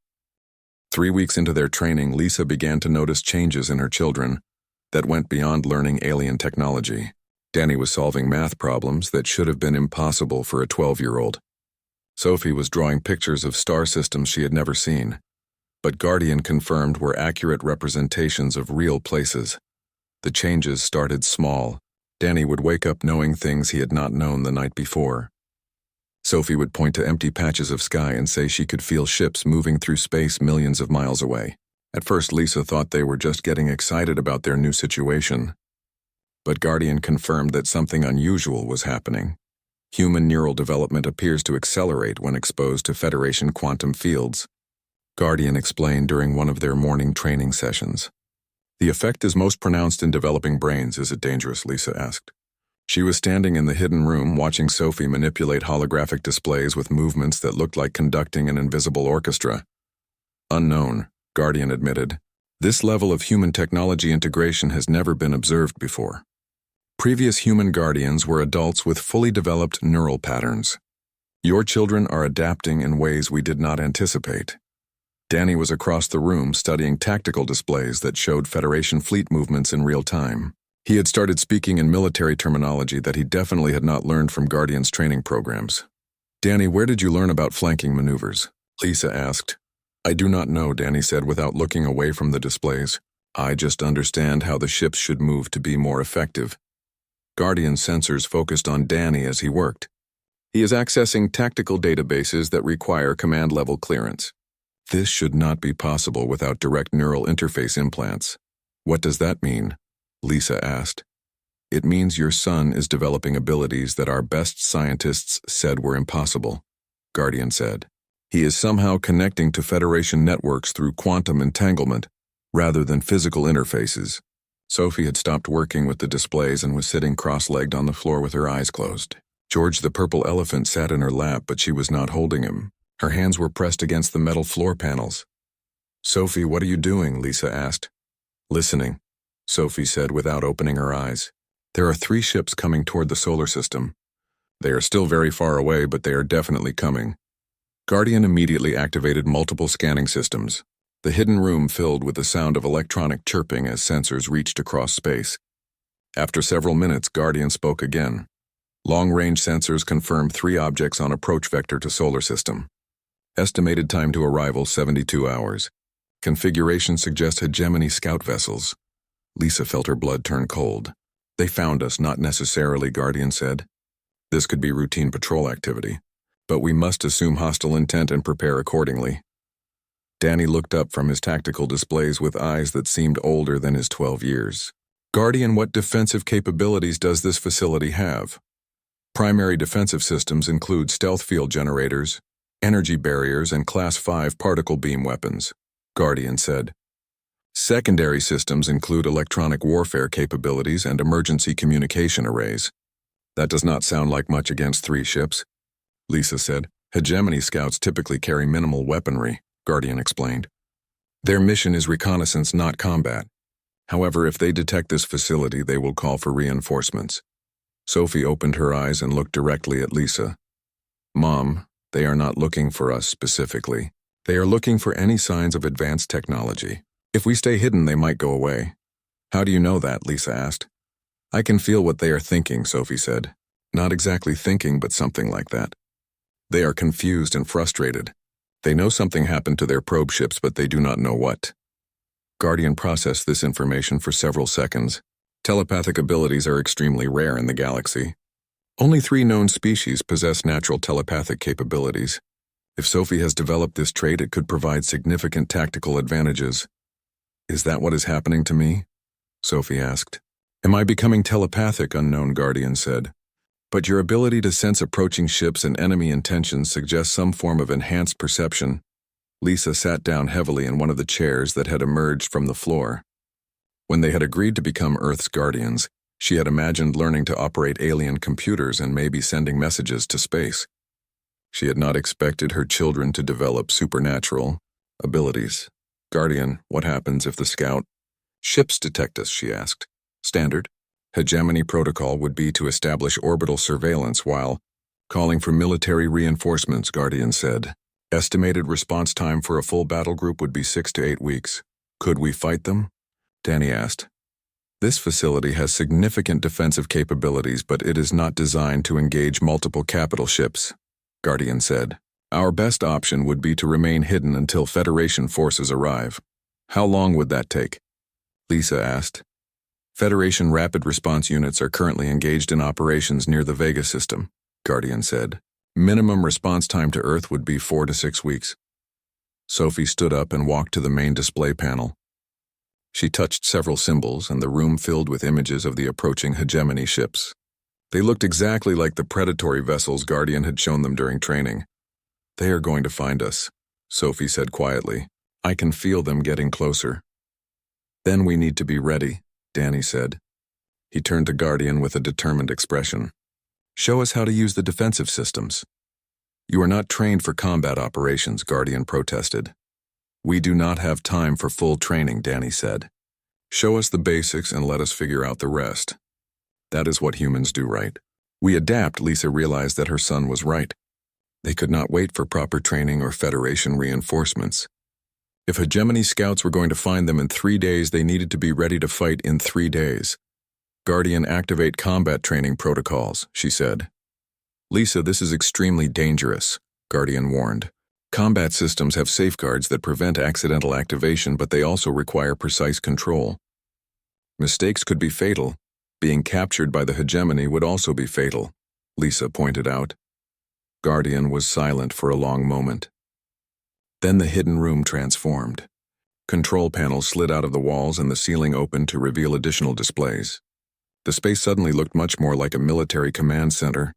3 weeks into their training, Lisa began to notice changes in her children that went beyond learning alien technology. Danny was solving math problems that should have been impossible for a 12-year-old. Sophie was drawing pictures of star systems she had never seen, but Guardian confirmed were accurate representations of real places. The changes started small. Danny would wake up knowing things he had not known the night before. Sophie would point to empty patches of sky and say she could feel ships moving through space millions of miles away. At first, Lisa thought they were just getting excited about their new situation. But Guardian confirmed that something unusual was happening. Human neural development appears to accelerate when exposed to Federation quantum fields. Guardian explained during one of their morning training sessions. The effect is most pronounced in developing brains. Is it dangerous? Lisa asked. She was standing in the hidden room watching Sophie manipulate holographic displays with movements that looked like conducting an invisible orchestra. Unknown, Guardian admitted. This level of human technology integration has never been observed before. Previous human guardians were adults with fully developed neural patterns. Your children are adapting in ways we did not anticipate. Danny was across the room studying tactical displays that showed Federation fleet movements in real time. He had started speaking in military terminology that he definitely had not learned from Guardian's training programs. Danny, where did you learn about flanking maneuvers? Lisa asked. I do not know, Danny said without looking away from the displays. I just understand how the ships should move to be more effective. Guardian sensors focused on Danny as he worked. He is accessing tactical databases that require command-level clearance. This should not be possible without direct neural interface implants. What does that mean? Lisa asked. It means your son is developing abilities that our best scientists said were impossible, Guardian said. He is somehow connecting to Federation networks through quantum entanglement, rather than physical interfaces. Sophie had stopped working with the displays and was sitting cross-legged on the floor with her eyes closed. George the purple elephant sat in her lap, but she was not holding him. Her hands were pressed against the metal floor panels. Sophie, what are you doing? Lisa asked. Listening, Sophie said without opening her eyes. There are 3 ships coming toward the solar system. They are still very far away, but they are definitely coming. Guardian immediately activated multiple scanning systems. The hidden room filled with the sound of electronic chirping as sensors reached across space. After several minutes, Guardian spoke again. Long-range sensors confirmed 3 objects on approach vector to solar system. Estimated time to arrival 72 hours. Configuration suggests hegemony scout vessels. Lisa felt her blood turn cold. They found us, not necessarily, Guardian said. This could be routine patrol activity, but we must assume hostile intent and prepare accordingly. Danny looked up from his tactical displays with eyes that seemed older than his 12 years. Guardian, what defensive capabilities does this facility have? Primary defensive systems include stealth field generators, energy barriers, and Class 5 particle beam weapons. Guardian said. Secondary systems include electronic warfare capabilities and emergency communication arrays. That does not sound like much against 3 ships, Lisa said. Hegemony scouts typically carry minimal weaponry, Guardian explained. Their mission is reconnaissance, not combat. However, if they detect this facility, they will call for reinforcements. Sophie opened her eyes and looked directly at Lisa. Mom, they are not looking for us specifically. They are looking for any signs of advanced technology. If we stay hidden, they might go away. How do you know that? Lisa asked. I can feel what they are thinking, Sophie said. Not exactly thinking, but something like that. They are confused and frustrated. They know something happened to their probe ships, but they do not know what. Guardian processed this information for several seconds. Telepathic abilities are extremely rare in the galaxy. Only 3 known species possess natural telepathic capabilities. If Sophie has developed this trait, it could provide significant tactical advantages. Is that what is happening to me? Sophie asked. Am I becoming telepathic? Unknown Guardian said. But your ability to sense approaching ships and enemy intentions suggests some form of enhanced perception. Lisa sat down heavily in one of the chairs that had emerged from the floor. When they had agreed to become Earth's guardians, she had imagined learning to operate alien computers and maybe sending messages to space. She had not expected her children to develop supernatural abilities. Guardian, what happens if the scout ships detect us? She asked. Standard hegemony protocol would be to establish orbital surveillance while calling for military reinforcements, Guardian said. Estimated response time for a full battle group would be 6 to 8 weeks. Could we fight them? Danny asked. This facility has significant defensive capabilities, but it is not designed to engage multiple capital ships, Guardian said. Our best option would be to remain hidden until Federation forces arrive. How long would that take? Lisa asked. Federation rapid response units are currently engaged in operations near the Vega system, Guardian said. Minimum response time to Earth would be 4 to 6 weeks. Sophie stood up and walked to the main display panel. She touched several symbols, and the room filled with images of the approaching hegemony ships. They looked exactly like the predatory vessels Guardian had shown them during training. They are going to find us, Sophie said quietly. I can feel them getting closer. Then we need to be ready, Danny said. He turned to Guardian with a determined expression. Show us how to use the defensive systems. You are not trained for combat operations, Guardian protested. We do not have time for full training, Danny said. Show us the basics and let us figure out the rest. That is what humans do, right? We adapt. Lisa realized that her son was right. They could not wait for proper training or Federation reinforcements. If hegemony scouts were going to find them in 3 days, they needed to be ready to fight in 3 days. Guardian, activate combat training protocols, she said. Lisa, this is extremely dangerous, Guardian warned. Combat systems have safeguards that prevent accidental activation, but they also require precise control. Mistakes could be fatal. Being captured by the hegemony would also be fatal, Lisa pointed out. Guardian was silent for a long moment. Then the hidden room transformed. Control panels slid out of the walls and the ceiling opened to reveal additional displays. The space suddenly looked much more like a military command center.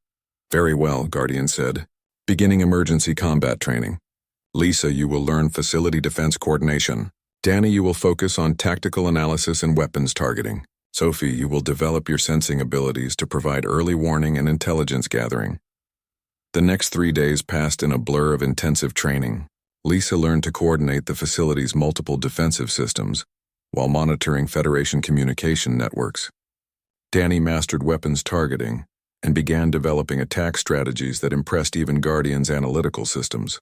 Very well, Guardian said. Beginning emergency combat training. Lisa, you will learn facility defense coordination. Danny, you will focus on tactical analysis and weapons targeting. Sophie, you will develop your sensing abilities to provide early warning and intelligence gathering. The next 3 days passed in a blur of intensive training. Lisa learned to coordinate the facility's multiple defensive systems while monitoring Federation communication networks. Danny mastered weapons targeting and began developing attack strategies that impressed even Guardian's analytical systems.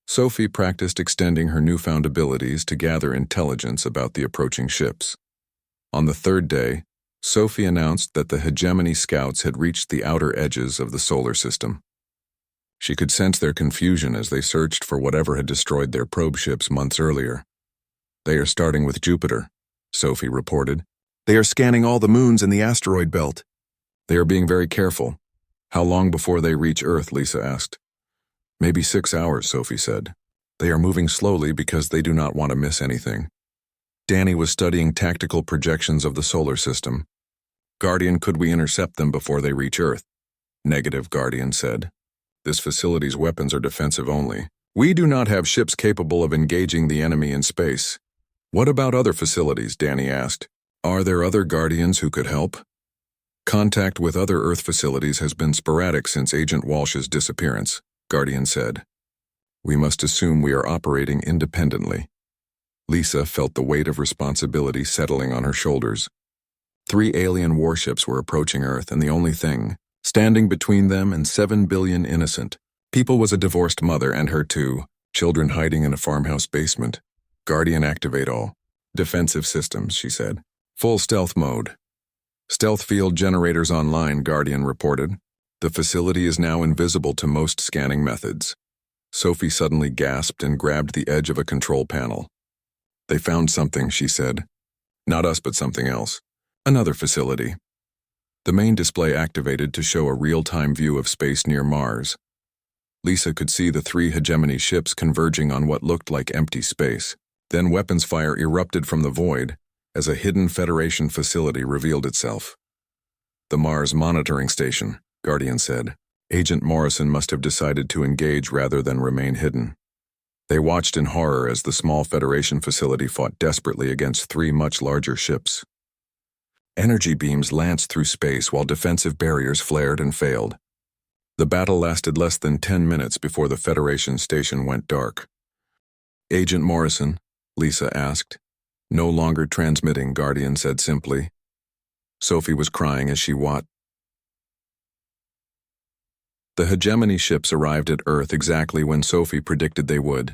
Sophie practiced extending her newfound abilities to gather intelligence about the approaching ships. On the 3rd day, Sophie announced that the hegemony scouts had reached the outer edges of the solar system. She could sense their confusion as they searched for whatever had destroyed their probe ships months earlier. They are starting with Jupiter, Sophie reported. They are scanning all the moons in the asteroid belt. They are being very careful. How long before they reach Earth? Lisa asked. Maybe 6 hours, Sophie said. They are moving slowly because they do not want to miss anything. Danny was studying tactical projections of the solar system. Guardian, could we intercept them before they reach Earth? Negative, Guardian said. This facility's weapons are defensive only. We do not have ships capable of engaging the enemy in space. What about other facilities? Danny asked. Are there other Guardians who could help? Contact with other Earth facilities has been sporadic since Agent Walsh's disappearance, Guardian said. We must assume we are operating independently. Lisa felt the weight of responsibility settling on her shoulders. 3 alien warships were approaching Earth, and the only thing standing between them and 7 billion innocent people was a divorced mother and her 2 children hiding in a farmhouse basement. Guardian, activate all defensive systems, she said. Full stealth mode. Stealth field generators online, Guardian reported. The facility is now invisible to most scanning methods. Sophie suddenly gasped and grabbed the edge of a control panel. They found something, she said. Not us, but something else. Another facility. The main display activated to show a real-time view of space near Mars. Lisa could see the 3 hegemony ships converging on what looked like empty space. Then weapons fire erupted from the void as a hidden Federation facility revealed itself. The Mars monitoring station, Guardian said. Agent Morrison must have decided to engage rather than remain hidden. They watched in horror as the small Federation facility fought desperately against 3 much larger ships. Energy beams lanced through space while defensive barriers flared and failed. The battle lasted less than 10 minutes before the Federation station went dark. Agent Morrison, Lisa asked. No longer transmitting, Guardian said simply. Sophie was crying as she watched. The hegemony ships arrived at Earth exactly when Sophie predicted they would.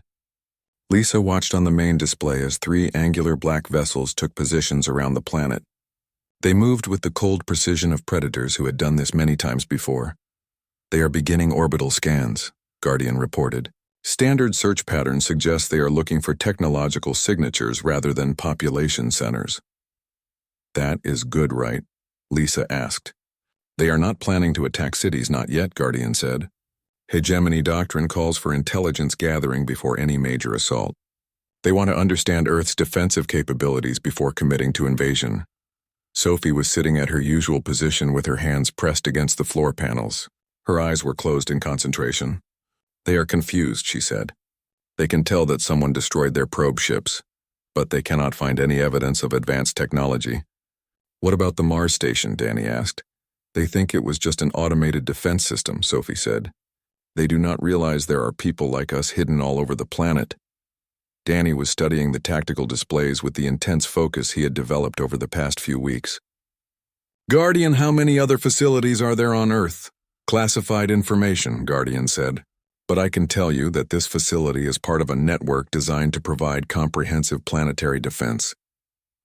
Lisa watched on the main display as 3 angular black vessels took positions around the planet. They moved with the cold precision of predators who had done this many times before. They are beginning orbital scans, Guardian reported. Standard search patterns suggest they are looking for technological signatures rather than population centers. That is good, right? Lisa asked. They are not planning to attack cities, not yet, Guardian said. Hegemony doctrine calls for intelligence gathering before any major assault. They want to understand Earth's defensive capabilities before committing to invasion. Sophie was sitting at her usual position with her hands pressed against the floor panels. Her eyes were closed in concentration. They are confused, she said. They can tell that someone destroyed their probe ships, but they cannot find any evidence of advanced technology. What about the Mars station? Danny asked. They think it was just an automated defense system, Sophie said. They do not realize there are people like us hidden all over the planet. Danny was studying the tactical displays with the intense focus he had developed over the past few weeks. Guardian, how many other facilities are there on Earth? Classified information, Guardian said. But I can tell you that this facility is part of a network designed to provide comprehensive planetary defense.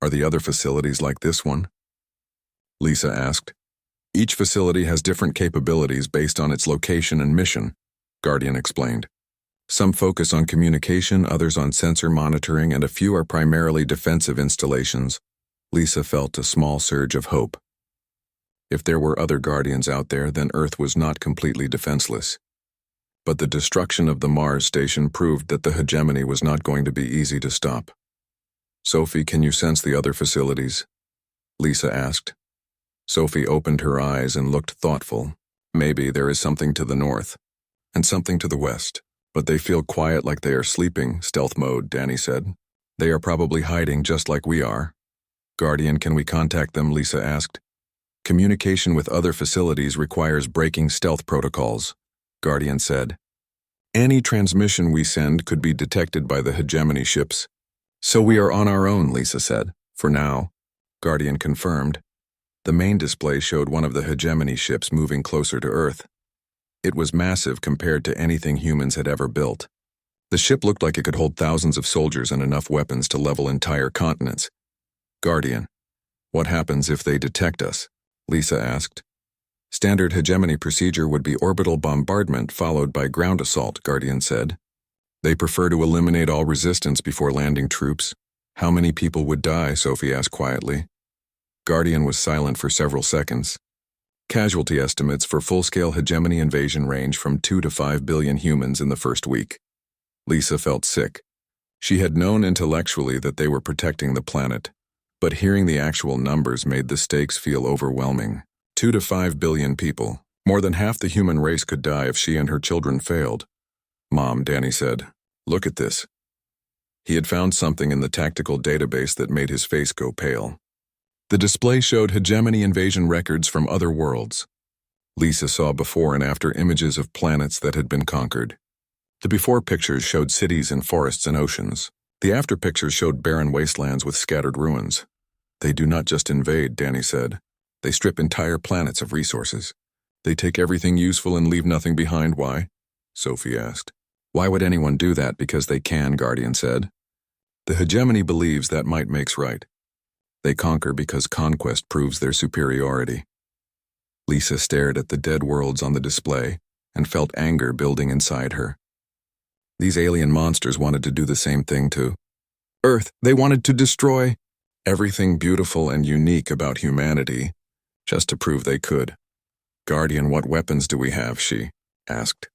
Are the other facilities like this one? Lisa asked. Each facility has different capabilities based on its location and mission, Guardian explained. Some focus on communication, others on sensor monitoring, and a few are primarily defensive installations. Lisa felt a small surge of hope. If there were other Guardians out there, then Earth was not completely defenseless. But the destruction of the Mars station proved that the hegemony was not going to be easy to stop. Sophie, can you sense the other facilities? Lisa asked. Sophie opened her eyes and looked thoughtful. Maybe there is something to the north, and something to the west, but they feel quiet like they are sleeping, stealth mode, Danny said. They are probably hiding just like we are. Guardian, can we contact them? Lisa asked. Communication with other facilities requires breaking stealth protocols, Guardian said. Any transmission we send could be detected by the hegemony ships. So we are on our own, Lisa said. For now, Guardian confirmed. The main display showed one of the hegemony ships moving closer to Earth. It was massive compared to anything humans had ever built. The ship looked like it could hold thousands of soldiers and enough weapons to level entire continents. Guardian, what happens if they detect us? Lisa asked. Standard hegemony procedure would be orbital bombardment followed by ground assault, Guardian said. They prefer to eliminate all resistance before landing troops. How many people would die? Sophie asked quietly. Guardian was silent for several seconds. Casualty estimates for full-scale hegemony invasion range from 2 to 5 billion humans in the first week. Lisa felt sick. She had known intellectually that they were protecting the planet, but hearing the actual numbers made the stakes feel overwhelming. 2 to 5 billion people. More than half the human race could die if she and her children failed. Mom, Danny said. Look at this. He had found something in the tactical database that made his face go pale. The display showed hegemony invasion records from other worlds. Lisa saw before and after images of planets that had been conquered. The before pictures showed cities and forests and oceans. The after pictures showed barren wastelands with scattered ruins. They do not just invade, Danny said. They strip entire planets of resources. They take everything useful and leave nothing behind. Why? Sophie asked. Why would anyone do that? Because they can, Guardian said. The hegemony believes that might makes right. They conquer because conquest proves their superiority. Lisa stared at the dead worlds on the display and felt anger building inside her. These alien monsters wanted to do the same thing to Earth. They wanted to destroy everything beautiful and unique about humanity, just to prove they could. Guardian, what weapons do we have? She asked.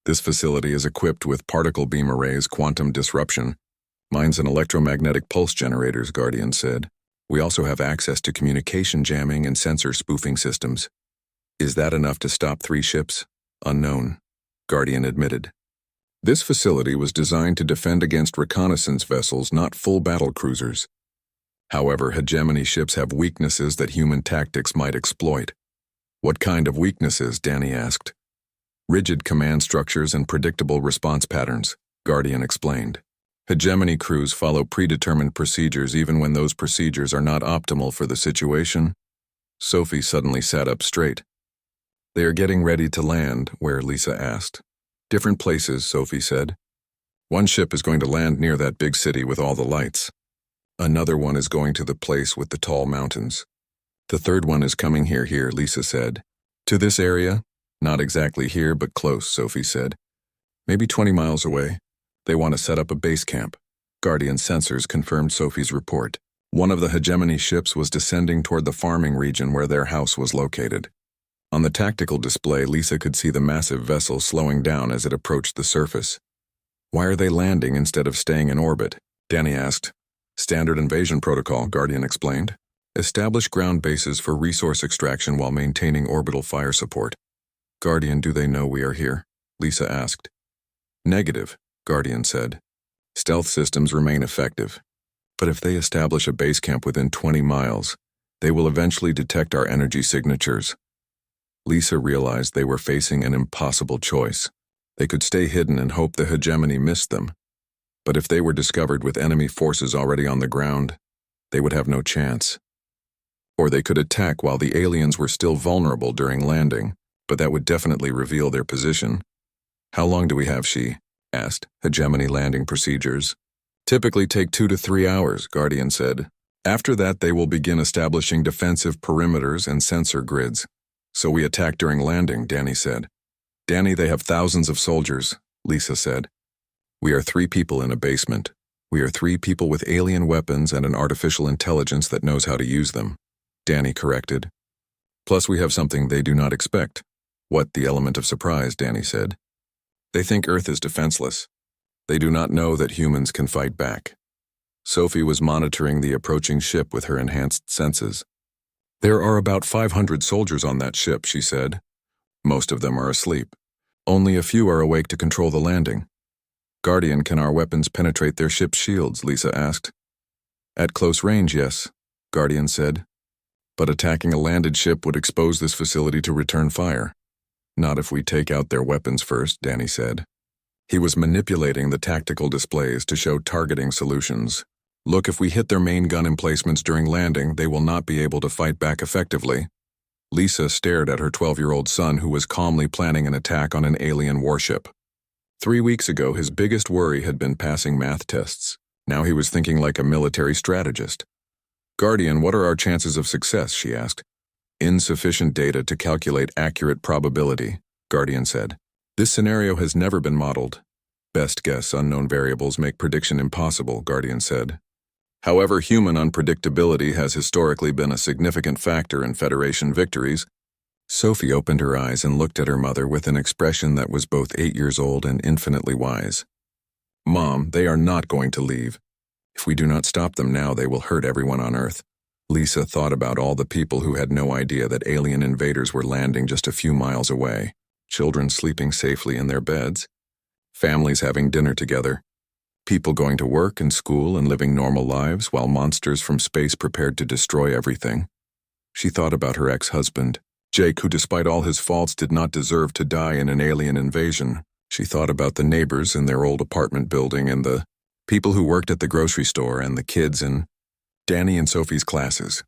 This facility is equipped with particle beam arrays, quantum disruption. Mine's an electromagnetic pulse generators, Guardian said. We also have access to communication jamming and sensor spoofing systems. Is that enough to stop 3 ships? Unknown, Guardian admitted. This facility was designed to defend against reconnaissance vessels, not full battle cruisers. However, hegemony ships have weaknesses that human tactics might exploit. What kind of weaknesses? Danny asked. Rigid command structures and predictable response patterns, Guardian explained. Hegemony crews follow predetermined procedures even when those procedures are not optimal for the situation. Sophie suddenly sat up straight. They are getting ready to land, where? Lisa asked. Different places, Sophie said. One ship is going to land near that big city with all the lights. Another one is going to the place with the tall mountains. The third one is coming here, Lisa said. To this area? Not exactly here, but close, Sophie said. Maybe 20 miles away. They want to set up a base camp. Guardian sensors confirmed Sophie's report. One of the hegemony ships was descending toward the farming region where their house was located. On the tactical display, Lisa could see the massive vessel slowing down as it approached the surface. Why are they landing instead of staying in orbit? Danny asked. Standard invasion protocol, Guardian explained. Establish ground bases for resource extraction while maintaining orbital fire support. Guardian, do they know we are here? Lisa asked. Negative, Guardian said. Stealth systems remain effective. But if they establish a base camp within 20 miles, they will eventually detect our energy signatures. Lisa realized they were facing an impossible choice. They could stay hidden and hope the hegemony missed them. But if they were discovered with enemy forces already on the ground, they would have no chance. Or they could attack while the aliens were still vulnerable during landing, but that would definitely reveal their position. How long do we have? She asked. Hegemony landing procedures typically take 2 to 3 hours, Guardian said. After that, they will begin establishing defensive perimeters and sensor grids. So we attack during landing, Danny said. Danny, they have thousands of soldiers, Lisa said. We are 3 people in a basement. We are 3 people with alien weapons and an artificial intelligence that knows how to use them, Danny corrected. Plus we have something they do not expect. What? The element of surprise, Danny said. They think Earth is defenseless. They do not know that humans can fight back. Sophie was monitoring the approaching ship with her enhanced senses. There are about 500 soldiers on that ship, she said. Most of them are asleep. Only a few are awake to control the landing. Guardian, can our weapons penetrate their ship's shields? Lisa asked. At close range, yes, Guardian said. But attacking a landed ship would expose this facility to return fire. Not if we take out their weapons first, Danny said. He was manipulating the tactical displays to show targeting solutions. Look, if we hit their main gun emplacements during landing, they will not be able to fight back effectively. Lisa stared at her 12-year-old son, who was calmly planning an attack on an alien warship. 3 weeks ago, his biggest worry had been passing math tests. Now he was thinking like a military strategist. Guardian, what are our chances of success? She asked. Insufficient data to calculate accurate probability, Guardian said. This scenario has never been modeled. Best guess, unknown variables make prediction impossible, Guardian said. However, human unpredictability has historically been a significant factor in Federation victories. Sophie opened her eyes and looked at her mother with an expression that was both 8 years old and infinitely wise. Mom, they are not going to leave. If we do not stop them now, they will hurt everyone on Earth. Lisa thought about all the people who had no idea that alien invaders were landing just a few miles away, children sleeping safely in their beds. families having dinner together, people going to work and school and living normal lives while monsters from space prepared to destroy everything. She thought about her ex-husband, Jake, who despite all his faults did not deserve to die in an alien invasion. She thought about the neighbors in their old apartment building and the people who worked at the grocery store and the kids in Danny and Sophie's classes.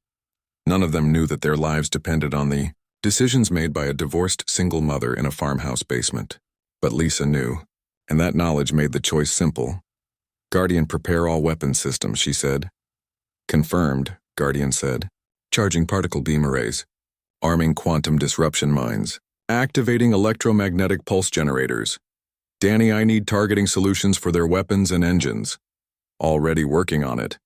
None of them knew that their lives depended on the decisions made by a divorced single mother in a farmhouse basement. But Lisa knew, and that knowledge made the choice simple. Guardian, prepare all weapons systems, she said. Confirmed, Guardian said. Charging particle beam arrays. Arming quantum disruption mines. Activating electromagnetic pulse generators. Danny, I need targeting solutions for their weapons and engines. Already working on it,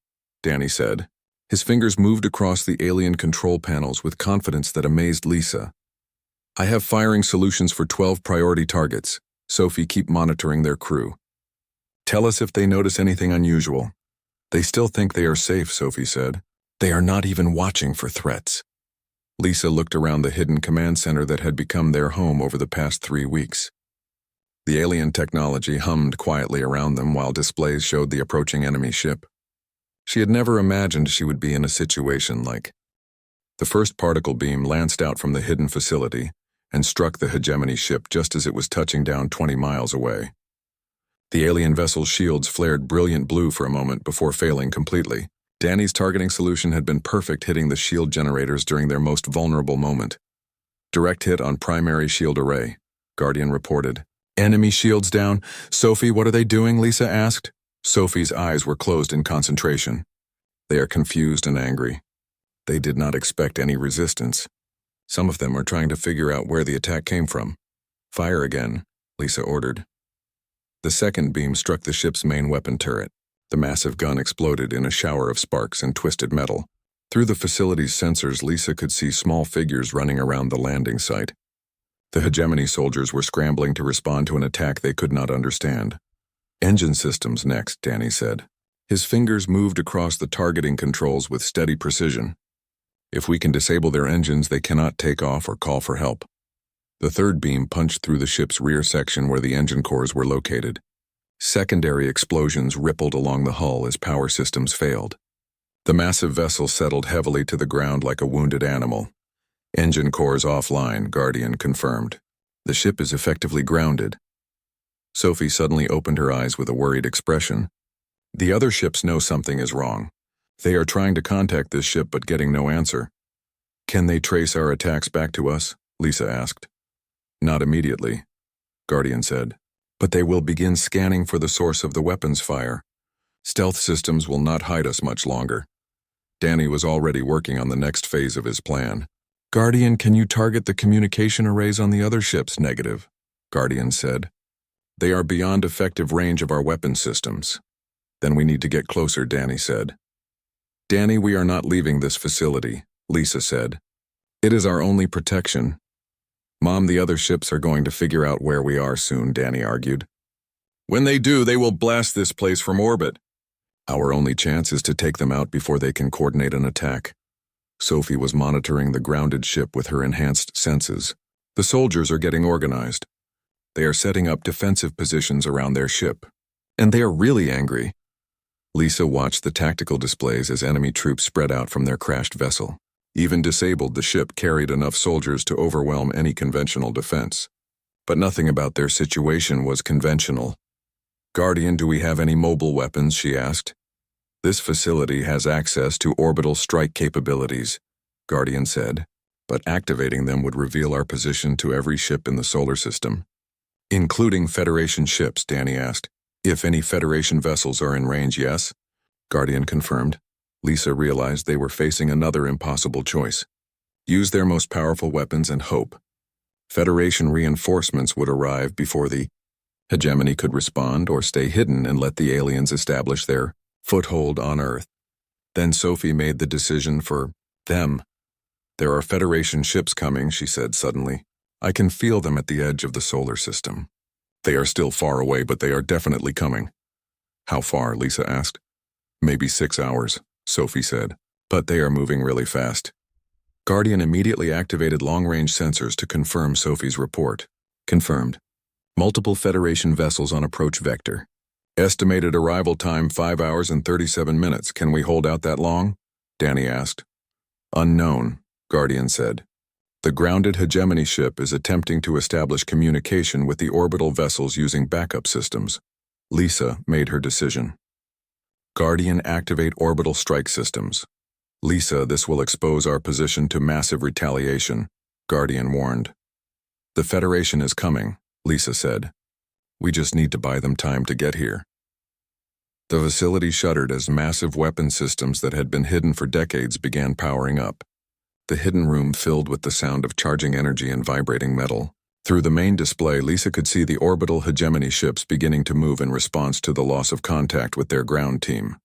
Danny said. His fingers moved across the alien control panels with confidence that amazed Lisa. I have firing solutions for 12 priority targets. Sophie, keep monitoring their crew. Tell us if they notice anything unusual. They still think they are safe, Sophie said. They are not even watching for threats. Lisa looked around the hidden command center that had become their home over the past 3 weeks. The alien technology hummed quietly around them while displays showed the approaching enemy ship. She had never imagined she would be in a situation like. The first particle beam lanced out from the hidden facility and struck the hegemony ship just as it was touching down 20 miles away. The alien vessel's shields flared brilliant blue for a moment before failing completely. Danny's targeting solution had been perfect, hitting the shield generators during their most vulnerable moment. Direct hit on primary shield array, Guardian reported. Enemy shields down. Sophie, what are they doing? Lisa asked. Sophie's eyes were closed in concentration. They are confused and angry. They did not expect any resistance. Some of them are trying to figure out where the attack came from. Fire again, Lisa ordered. The second beam struck the ship's main weapon turret. The massive gun exploded in a shower of sparks and twisted metal. Through the facility's sensors, Lisa could see small figures running around the landing site. The hegemony soldiers were scrambling to respond to an attack they could not understand. Engine systems next, Danny said. His fingers moved across the targeting controls with steady precision. If we can disable their engines, they cannot take off or call for help. The third beam punched through the ship's rear section where the engine cores were located. Secondary explosions rippled along the hull as power systems failed. The massive vessel settled heavily to the ground like a wounded animal. Engine cores offline, Guardian confirmed. The ship is effectively grounded. Sophie suddenly opened her eyes with a worried expression. The other ships know something is wrong. They are trying to contact this ship but getting no answer. Can they trace our attacks back to us? Lisa asked. Not immediately, Guardian said. But they will begin scanning for the source of the weapons fire. Stealth systems will not hide us much longer. Danny was already working on the next phase of his plan. Guardian, can you target the communication arrays on the other ships? Negative, Guardian said. They are beyond effective range of our weapon systems. Then we need to get closer, Danny said. Danny, we are not leaving this facility, Lisa said. It is our only protection. Mom, the other ships are going to figure out where we are soon, Danny argued. When they do, they will blast this place from orbit. Our only chance is to take them out before they can coordinate an attack. Sophie was monitoring the grounded ship with her enhanced senses. The soldiers are getting organized. They are setting up defensive positions around their ship. And they are really angry. Lisa watched the tactical displays as enemy troops spread out from their crashed vessel. Even disabled, the ship carried enough soldiers to overwhelm any conventional defense. But nothing about their situation was conventional. Guardian, do we have any mobile weapons? She asked. This facility has access to orbital strike capabilities, Guardian said, but activating them would reveal our position to every ship in the solar system. Including Federation ships, Danny asked. If any Federation vessels are in range, yes, Guardian confirmed. Lisa realized they were facing another impossible choice. Use their most powerful weapons and hope. Federation reinforcements would arrive before the hegemony could respond, or stay hidden and let the aliens establish their foothold on Earth. Then Sophie made the decision for them. There are Federation ships coming, she said suddenly. I can feel them at the edge of the solar system. They are still far away, but they are definitely coming. How far? Lisa asked. Maybe 6 hours, Sophie said. But they are moving really fast. Guardian immediately activated long-range sensors to confirm Sophie's report. Confirmed. Multiple Federation vessels on approach vector. Estimated arrival time 5 hours and 37 minutes. Can we hold out that long? Danny asked. Unknown, Guardian said. The grounded hegemony ship is attempting to establish communication with the orbital vessels using backup systems. Lisa made her decision. Guardian, activate orbital strike systems. Lisa, this will expose our position to massive retaliation, Guardian warned. The Federation is coming, Lisa said. We just need to buy them time to get here. The facility shuddered as massive weapon systems that had been hidden for decades began powering up. The hidden room filled with the sound of charging energy and vibrating metal. Through the main display, Lisa could see the orbital hegemony ships beginning to move in response to the loss of contact with their ground team.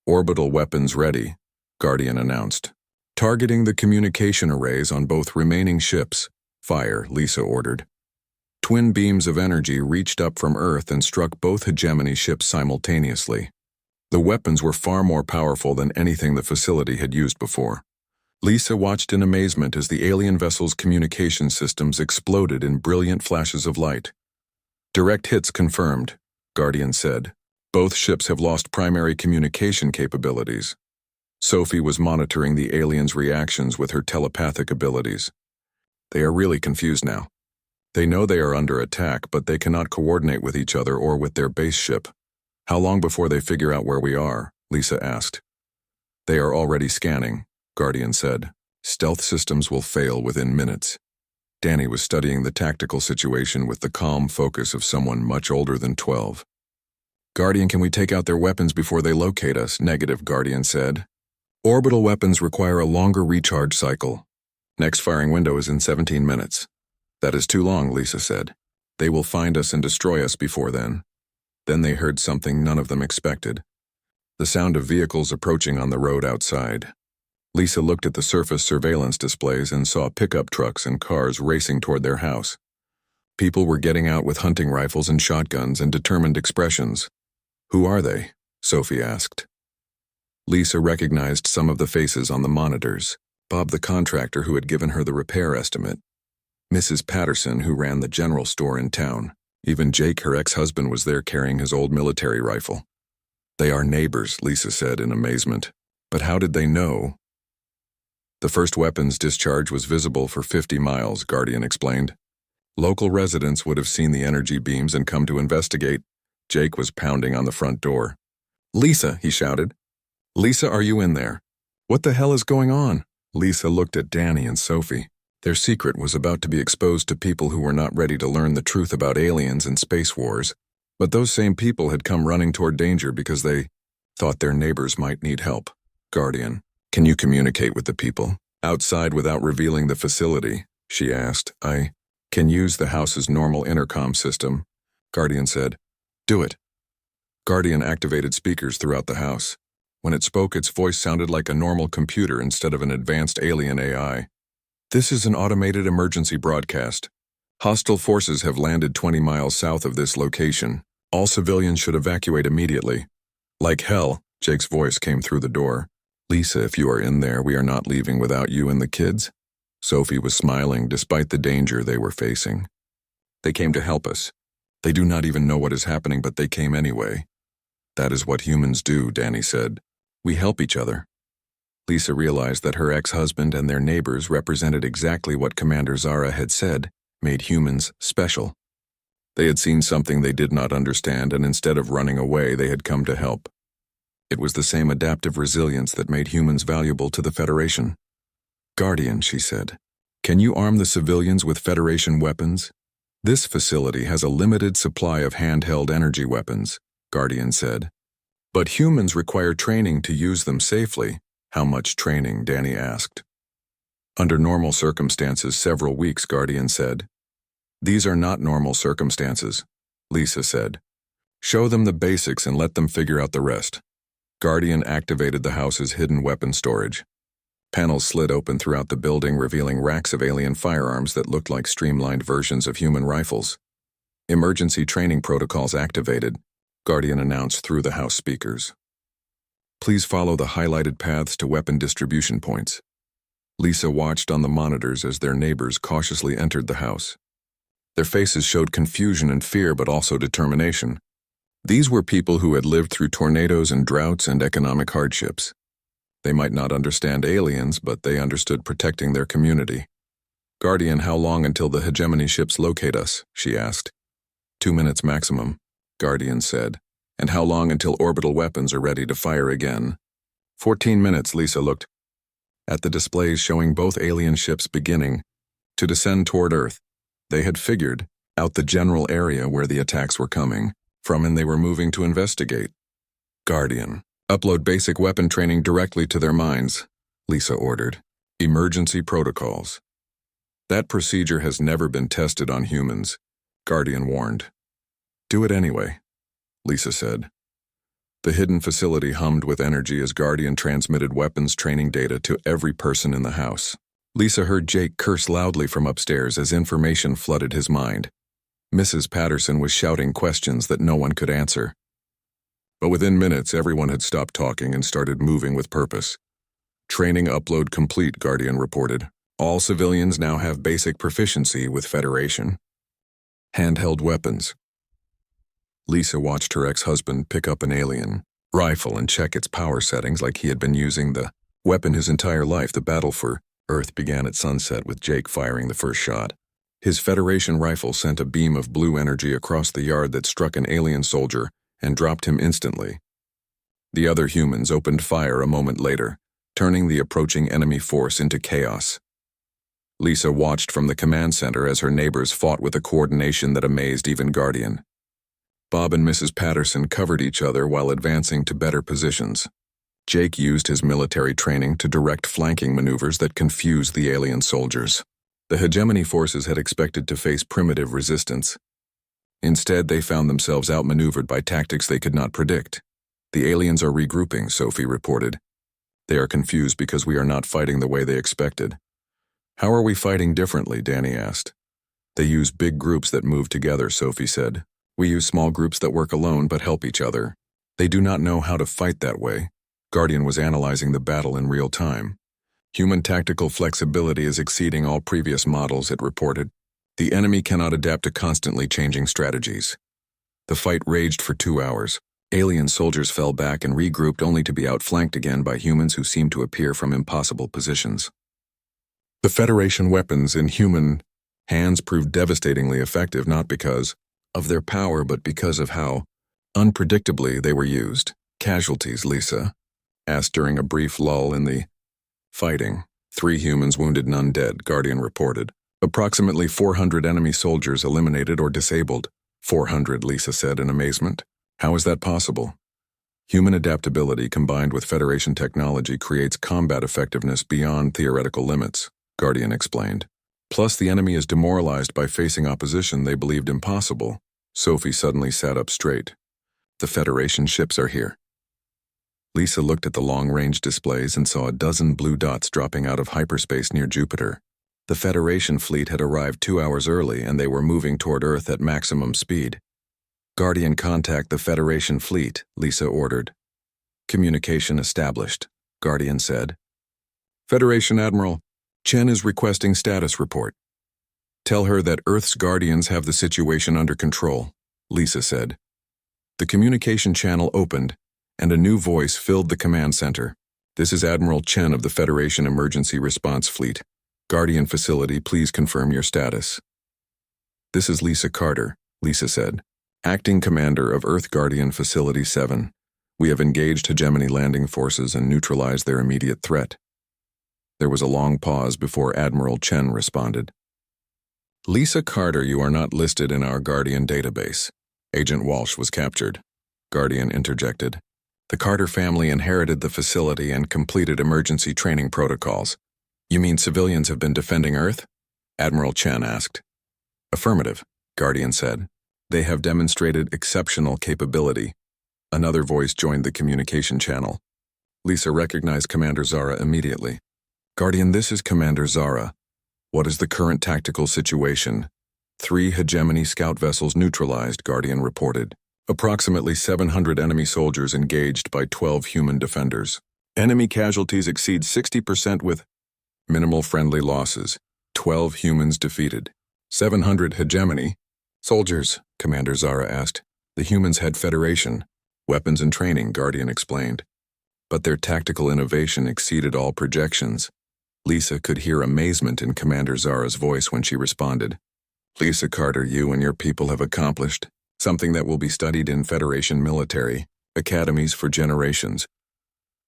Orbital weapons ready, Guardian announced. Targeting the communication arrays on both remaining ships. Fire, Lisa ordered. Twin beams of energy reached up from Earth and struck both hegemony ships simultaneously. The weapons were far more powerful than anything the facility had used before. Lisa watched in amazement as the alien vessel's communication systems exploded in brilliant flashes of light. Direct hits confirmed, Guardian said. Both ships have lost primary communication capabilities. Sophie was monitoring the aliens' reactions with her telepathic abilities. They are really confused now. They know they are under attack, but they cannot coordinate with each other or with their base ship. How long before they figure out where we are? Lisa asked. They are already scanning, Guardian said. Stealth systems will fail within minutes. Danny was studying the tactical situation with the calm focus of someone much older than 12. Guardian, can we take out their weapons before they locate us? Negative, Guardian said. Orbital weapons require a longer recharge cycle. Next firing window is in 17 minutes. That is too long, Lisa said. They will find us and destroy us before then. Then they heard something none of them expected. The sound of vehicles approaching on the road outside. Lisa looked at the surface surveillance displays and saw pickup trucks and cars racing toward their house. People were getting out with hunting rifles and shotguns and determined expressions. Who are they? Sophie asked. Lisa recognized some of the faces on the monitors. Bob, the contractor who had given her the repair estimate. Mrs. Patterson, who ran the general store in town. Even Jake, her ex-husband, was there carrying his old military rifle. They are neighbors, Lisa said in amazement. But how did they know? The first weapons discharge was visible for 50 miles, Guardian explained. Local residents would have seen the energy beams and come to investigate. Jake was pounding on the front door. Lisa, he shouted. Lisa, are you in there? What the hell is going on? Lisa looked at Danny and Sophie. Their secret was about to be exposed to people who were not ready to learn the truth about aliens and space wars. But those same people had come running toward danger because they thought their neighbors might need help. Guardian, can you communicate with the people outside without revealing the facility? She asked. I can use the house's normal intercom system, Guardian said. Do it. Guardian activated speakers throughout the house. When it spoke, its voice sounded like a normal computer instead of an advanced alien AI. This is an automated emergency broadcast. Hostile forces have landed 20 miles south of this location. All civilians should evacuate immediately. Like hell, Jake's voice came through the door. Lisa, if you are in there, we are not leaving without you and the kids. Sophie was smiling despite the danger they were facing. They came to help us. They do not even know what is happening, but they came anyway. That is what humans do, Danny said. We help each other. Lisa realized that her ex-husband and their neighbors represented exactly what Commander Zara had said, made humans special. They had seen something they did not understand, and instead of running away, they had come to help. It was the same adaptive resilience that made humans valuable to the Federation. Guardian, she said, can you arm the civilians with Federation weapons? This facility has a limited supply of handheld energy weapons, Guardian said. But humans require training to use them safely. How much training? Danny asked. Under normal circumstances, several weeks, Guardian said. These are not normal circumstances, Lisa said. Show them the basics and let them figure out the rest. Guardian activated the house's hidden weapon storage. Panels slid open throughout the building, revealing racks of alien firearms that looked like streamlined versions of human rifles. Emergency training protocols activated, Guardian announced through the house speakers. Please follow the highlighted paths to weapon distribution points. Lisa watched on the monitors as their neighbors cautiously entered the house. Their faces showed confusion and fear, but also determination. These were people who had lived through tornadoes and droughts and economic hardships. They might not understand aliens, but they understood protecting their community. "Guardian, how long until the hegemony ships locate us?" she asked. 2 minutes maximum, Guardian said. "And how long until orbital weapons are ready to fire again?" 14 minutes, Lisa looked at the displays showing both alien ships beginning to descend toward Earth. They had figured out the general area where the attacks were coming from, and they were moving to investigate. "Guardian, upload basic weapon training directly to their minds," Lisa ordered. "Emergency protocols." "That procedure has never been tested on humans," Guardian warned. "Do it anyway," Lisa said. The hidden facility hummed with energy as Guardian transmitted weapons training data to every person in the house. Lisa heard Jake curse loudly from upstairs as information flooded his mind. Mrs. Patterson was shouting questions that no one could answer. But within minutes, everyone had stopped talking and started moving with purpose. "Training upload complete," Guardian reported. "All civilians now have basic proficiency with Federation handheld weapons." Lisa watched her ex-husband pick up an alien rifle and check its power settings like he had been using the weapon his entire life. The battle for Earth began at sunset with Jake firing the first shot. His Federation rifle sent a beam of blue energy across the yard that struck an alien soldier and dropped him instantly. The other humans opened fire a moment later, turning the approaching enemy force into chaos. Lisa watched from the command center as her neighbors fought with a coordination that amazed even Guardian. Bob and Mrs. Patterson covered each other while advancing to better positions. Jake used his military training to direct flanking maneuvers that confused the alien soldiers. The hegemony forces had expected to face primitive resistance. Instead, they found themselves outmaneuvered by tactics they could not predict. "The aliens are regrouping," Sophie reported. "They are confused because we are not fighting the way they expected." "How are we fighting differently?" Danny asked. "They use big groups that move together," Sophie said. "We use small groups that work alone but help each other. They do not know how to fight that way." Guardian was analyzing the battle in real time. "Human tactical flexibility is exceeding all previous models," it reported. "The enemy cannot adapt to constantly changing strategies." The fight raged for 2 hours. Alien soldiers fell back and regrouped only to be outflanked again by humans who seemed to appear from impossible positions. The Federation weapons in human hands proved devastatingly effective, not because of their power but because of how unpredictably they were used. "Casualties?" Lisa asked during a brief lull in the fighting. 3 humans wounded, none dead," Guardian reported. "Approximately 400 enemy soldiers eliminated or disabled." 400, Lisa said in amazement. "How is that possible?" "Human adaptability combined with Federation technology creates combat effectiveness beyond theoretical limits," Guardian explained. "Plus, the enemy is demoralized by facing opposition they believed impossible." Sophie suddenly sat up straight. "The Federation ships are here." Lisa looked at the long-range displays and saw a dozen blue dots dropping out of hyperspace near Jupiter. The Federation fleet had arrived 2 hours early and they were moving toward Earth at maximum speed. "Guardian, contact the Federation fleet," Lisa ordered. "Communication established," Guardian said. "Federation Admiral, Chen is requesting status report. Tell her that Earth's Guardians have the situation under control," Lisa said. The communication channel opened, and a new voice filled the command center. "This is Admiral Chen of the Federation Emergency Response Fleet. Guardian facility, please confirm your status." "This is Lisa Carter," Lisa said, "Acting Commander of Earth Guardian Facility 7. We have engaged hegemony landing forces and neutralized their immediate threat." There was a long pause before Admiral Chen responded. "Lisa Carter, you are not listed in our Guardian database. Agent Walsh was captured," Guardian interjected. "The Carter family inherited the facility and completed emergency training protocols." "You mean civilians have been defending Earth?" Admiral Chen asked. "Affirmative," Guardian said. "They have demonstrated exceptional capability." Another voice joined the communication channel. Lisa recognized Commander Zara immediately. "Guardian, this is Commander Zara. What is the current tactical situation?" 3 hegemony scout vessels neutralized, Guardian reported. Approximately 700 enemy soldiers engaged by 12 human defenders. Enemy casualties exceed 60% with minimal friendly losses. 12 humans defeated. 700 hegemony. Soldiers, Commander Zara asked. The humans had Federation. Weapons and training, Guardian explained. But their tactical innovation exceeded all projections. Lisa could hear amazement in Commander Zara's voice when she responded. Lisa Carter, you and your people have accomplished something that will be studied in Federation military academies for generations.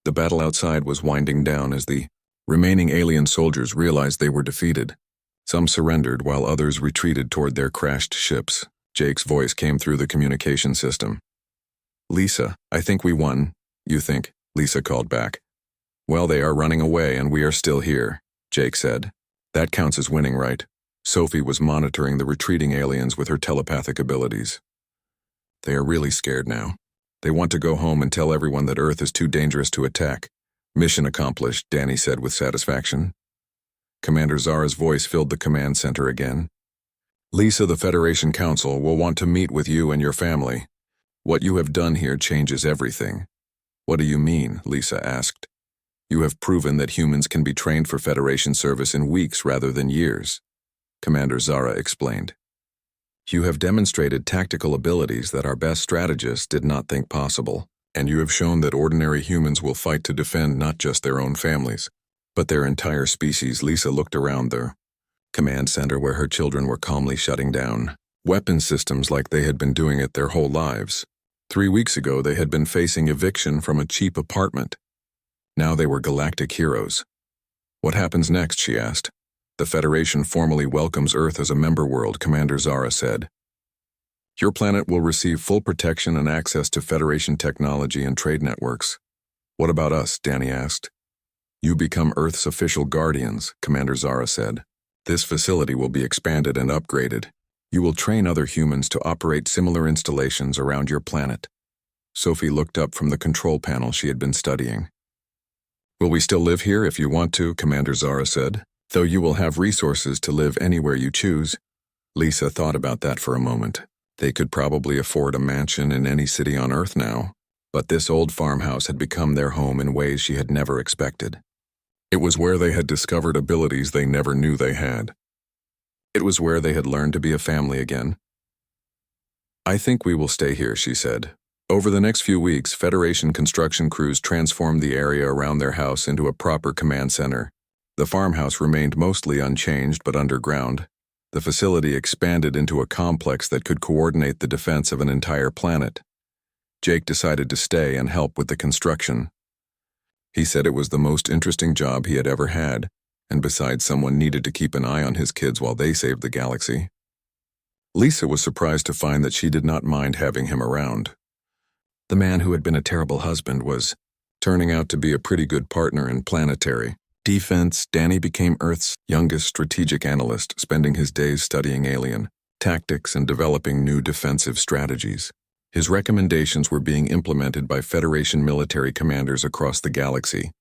The battle outside was winding down as the remaining alien soldiers realized they were defeated. Some surrendered while others retreated toward their crashed ships. Jake's voice came through the communication system. Lisa, I think we won. You think? Lisa called back. Well, they are running away and we are still here, Jake said. That counts as winning, right? Sophie was monitoring the retreating aliens with her telepathic abilities. They are really scared now. They want to go home and tell everyone that Earth is too dangerous to attack. Mission accomplished, Danny said with satisfaction. Commander Zara's voice filled the command center again. Lisa, the Federation Council will want to meet with you and your family. What you have done here changes everything. What do you mean? Lisa asked. You have proven that humans can be trained for Federation service in weeks rather than years, Commander Zara explained. You have demonstrated tactical abilities that our best strategists did not think possible, and you have shown that ordinary humans will fight to defend not just their own families, but their entire species. Lisa looked around the command center where her children were calmly shutting down weapon systems like they had been doing it their whole lives. 3 weeks ago, they had been facing eviction from a cheap apartment. Now they were galactic heroes. What happens next, she asked. The Federation formally welcomes Earth as a member world, Commander Zara said. Your planet will receive full protection and access to Federation technology and trade networks. What about us? Danny asked. You become Earth's official guardians, Commander Zara said. This facility will be expanded and upgraded. You will train other humans to operate similar installations around your planet. Sophie looked up from the control panel she had been studying. Will we still live here if you want to? Commander Zara said. Though you will have resources to live anywhere you choose. Lisa thought about that for a moment. They could probably afford a mansion in any city on Earth now, but this old farmhouse had become their home in ways she had never expected. It was where they had discovered abilities they never knew they had. It was where they had learned to be a family again. I think we will stay here, she said. Over the next few weeks, Federation construction crews transformed the area around their house into a proper command center. The farmhouse remained mostly unchanged but underground. The facility expanded into a complex that could coordinate the defense of an entire planet. Jake decided to stay and help with the construction. He said it was the most interesting job he had ever had, and besides, someone needed to keep an eye on his kids while they saved the galaxy. Lisa was surprised to find that she did not mind having him around. The man who had been a terrible husband was turning out to be a pretty good partner in planetary defense. Danny became Earth's youngest strategic analyst, spending his days studying alien tactics and developing new defensive strategies. His recommendations were being implemented by Federation military commanders across the galaxy.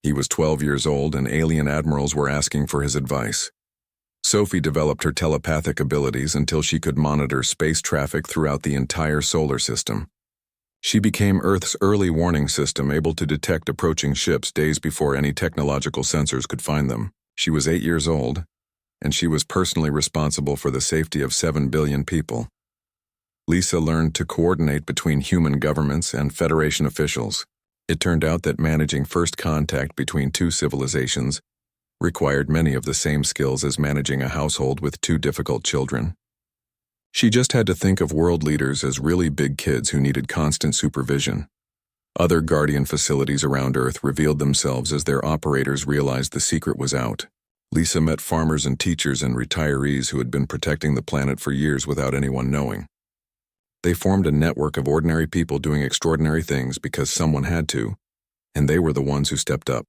He was 12 years old and alien admirals were asking for his advice. Sophie developed her telepathic abilities until she could monitor space traffic throughout the entire solar system. She became Earth's early warning system, able to detect approaching ships days before any technological sensors could find them. She was 8 years old, and she was personally responsible for the safety of 7 billion people. Lisa learned to coordinate between human governments and Federation officials. It turned out that managing first contact between two civilizations required many of the same skills as managing a household with 2 difficult children. She just had to think of world leaders as really big kids who needed constant supervision. Other Guardian facilities around Earth revealed themselves as their operators realized the secret was out. Lisa met farmers and teachers and retirees who had been protecting the planet for years without anyone knowing. They formed a network of ordinary people doing extraordinary things because someone had to, and they were the ones who stepped up.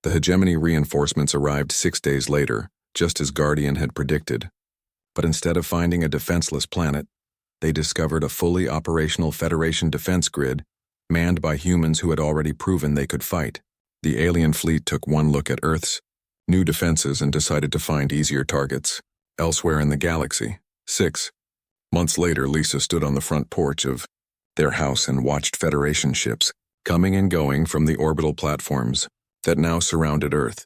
The hegemony reinforcements arrived 6 days later, just as Guardian had predicted. But instead of finding a defenseless planet, they discovered a fully operational Federation defense grid manned by humans who had already proven they could fight. The alien fleet took one look at Earth's new defenses and decided to find easier targets elsewhere in the galaxy. 6 months later, Lisa stood on the front porch of their house and watched Federation ships coming and going from the orbital platforms that now surrounded Earth.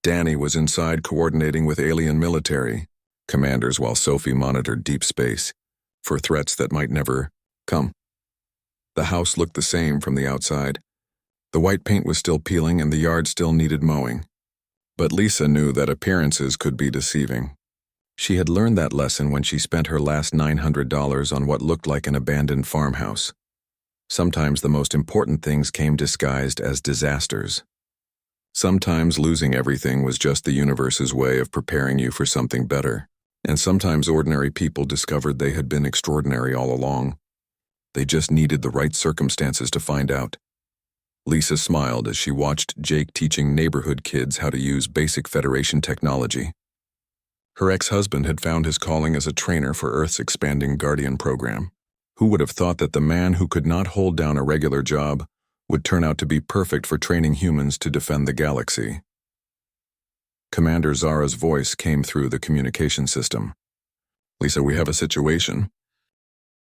Danny was inside coordinating with alien military. commanders, while Sophie monitored deep space for threats that might never come. The house looked the same from the outside. The white paint was still peeling and the yard still needed mowing. But Lisa knew that appearances could be deceiving. She had learned that lesson when she spent her last $900 on what looked like an abandoned farmhouse. Sometimes the most important things came disguised as disasters. Sometimes losing everything was just the universe's way of preparing you for something better. And sometimes ordinary people discovered they had been extraordinary all along. They just needed the right circumstances to find out. Lisa smiled as she watched Jake teaching neighborhood kids how to use basic Federation technology. Her ex-husband had found his calling as a trainer for Earth's expanding Guardian program. Who would have thought that the man who could not hold down a regular job would turn out to be perfect for training humans to defend the galaxy? Commander Zara's voice came through the communication system. "Lisa, we have a situation.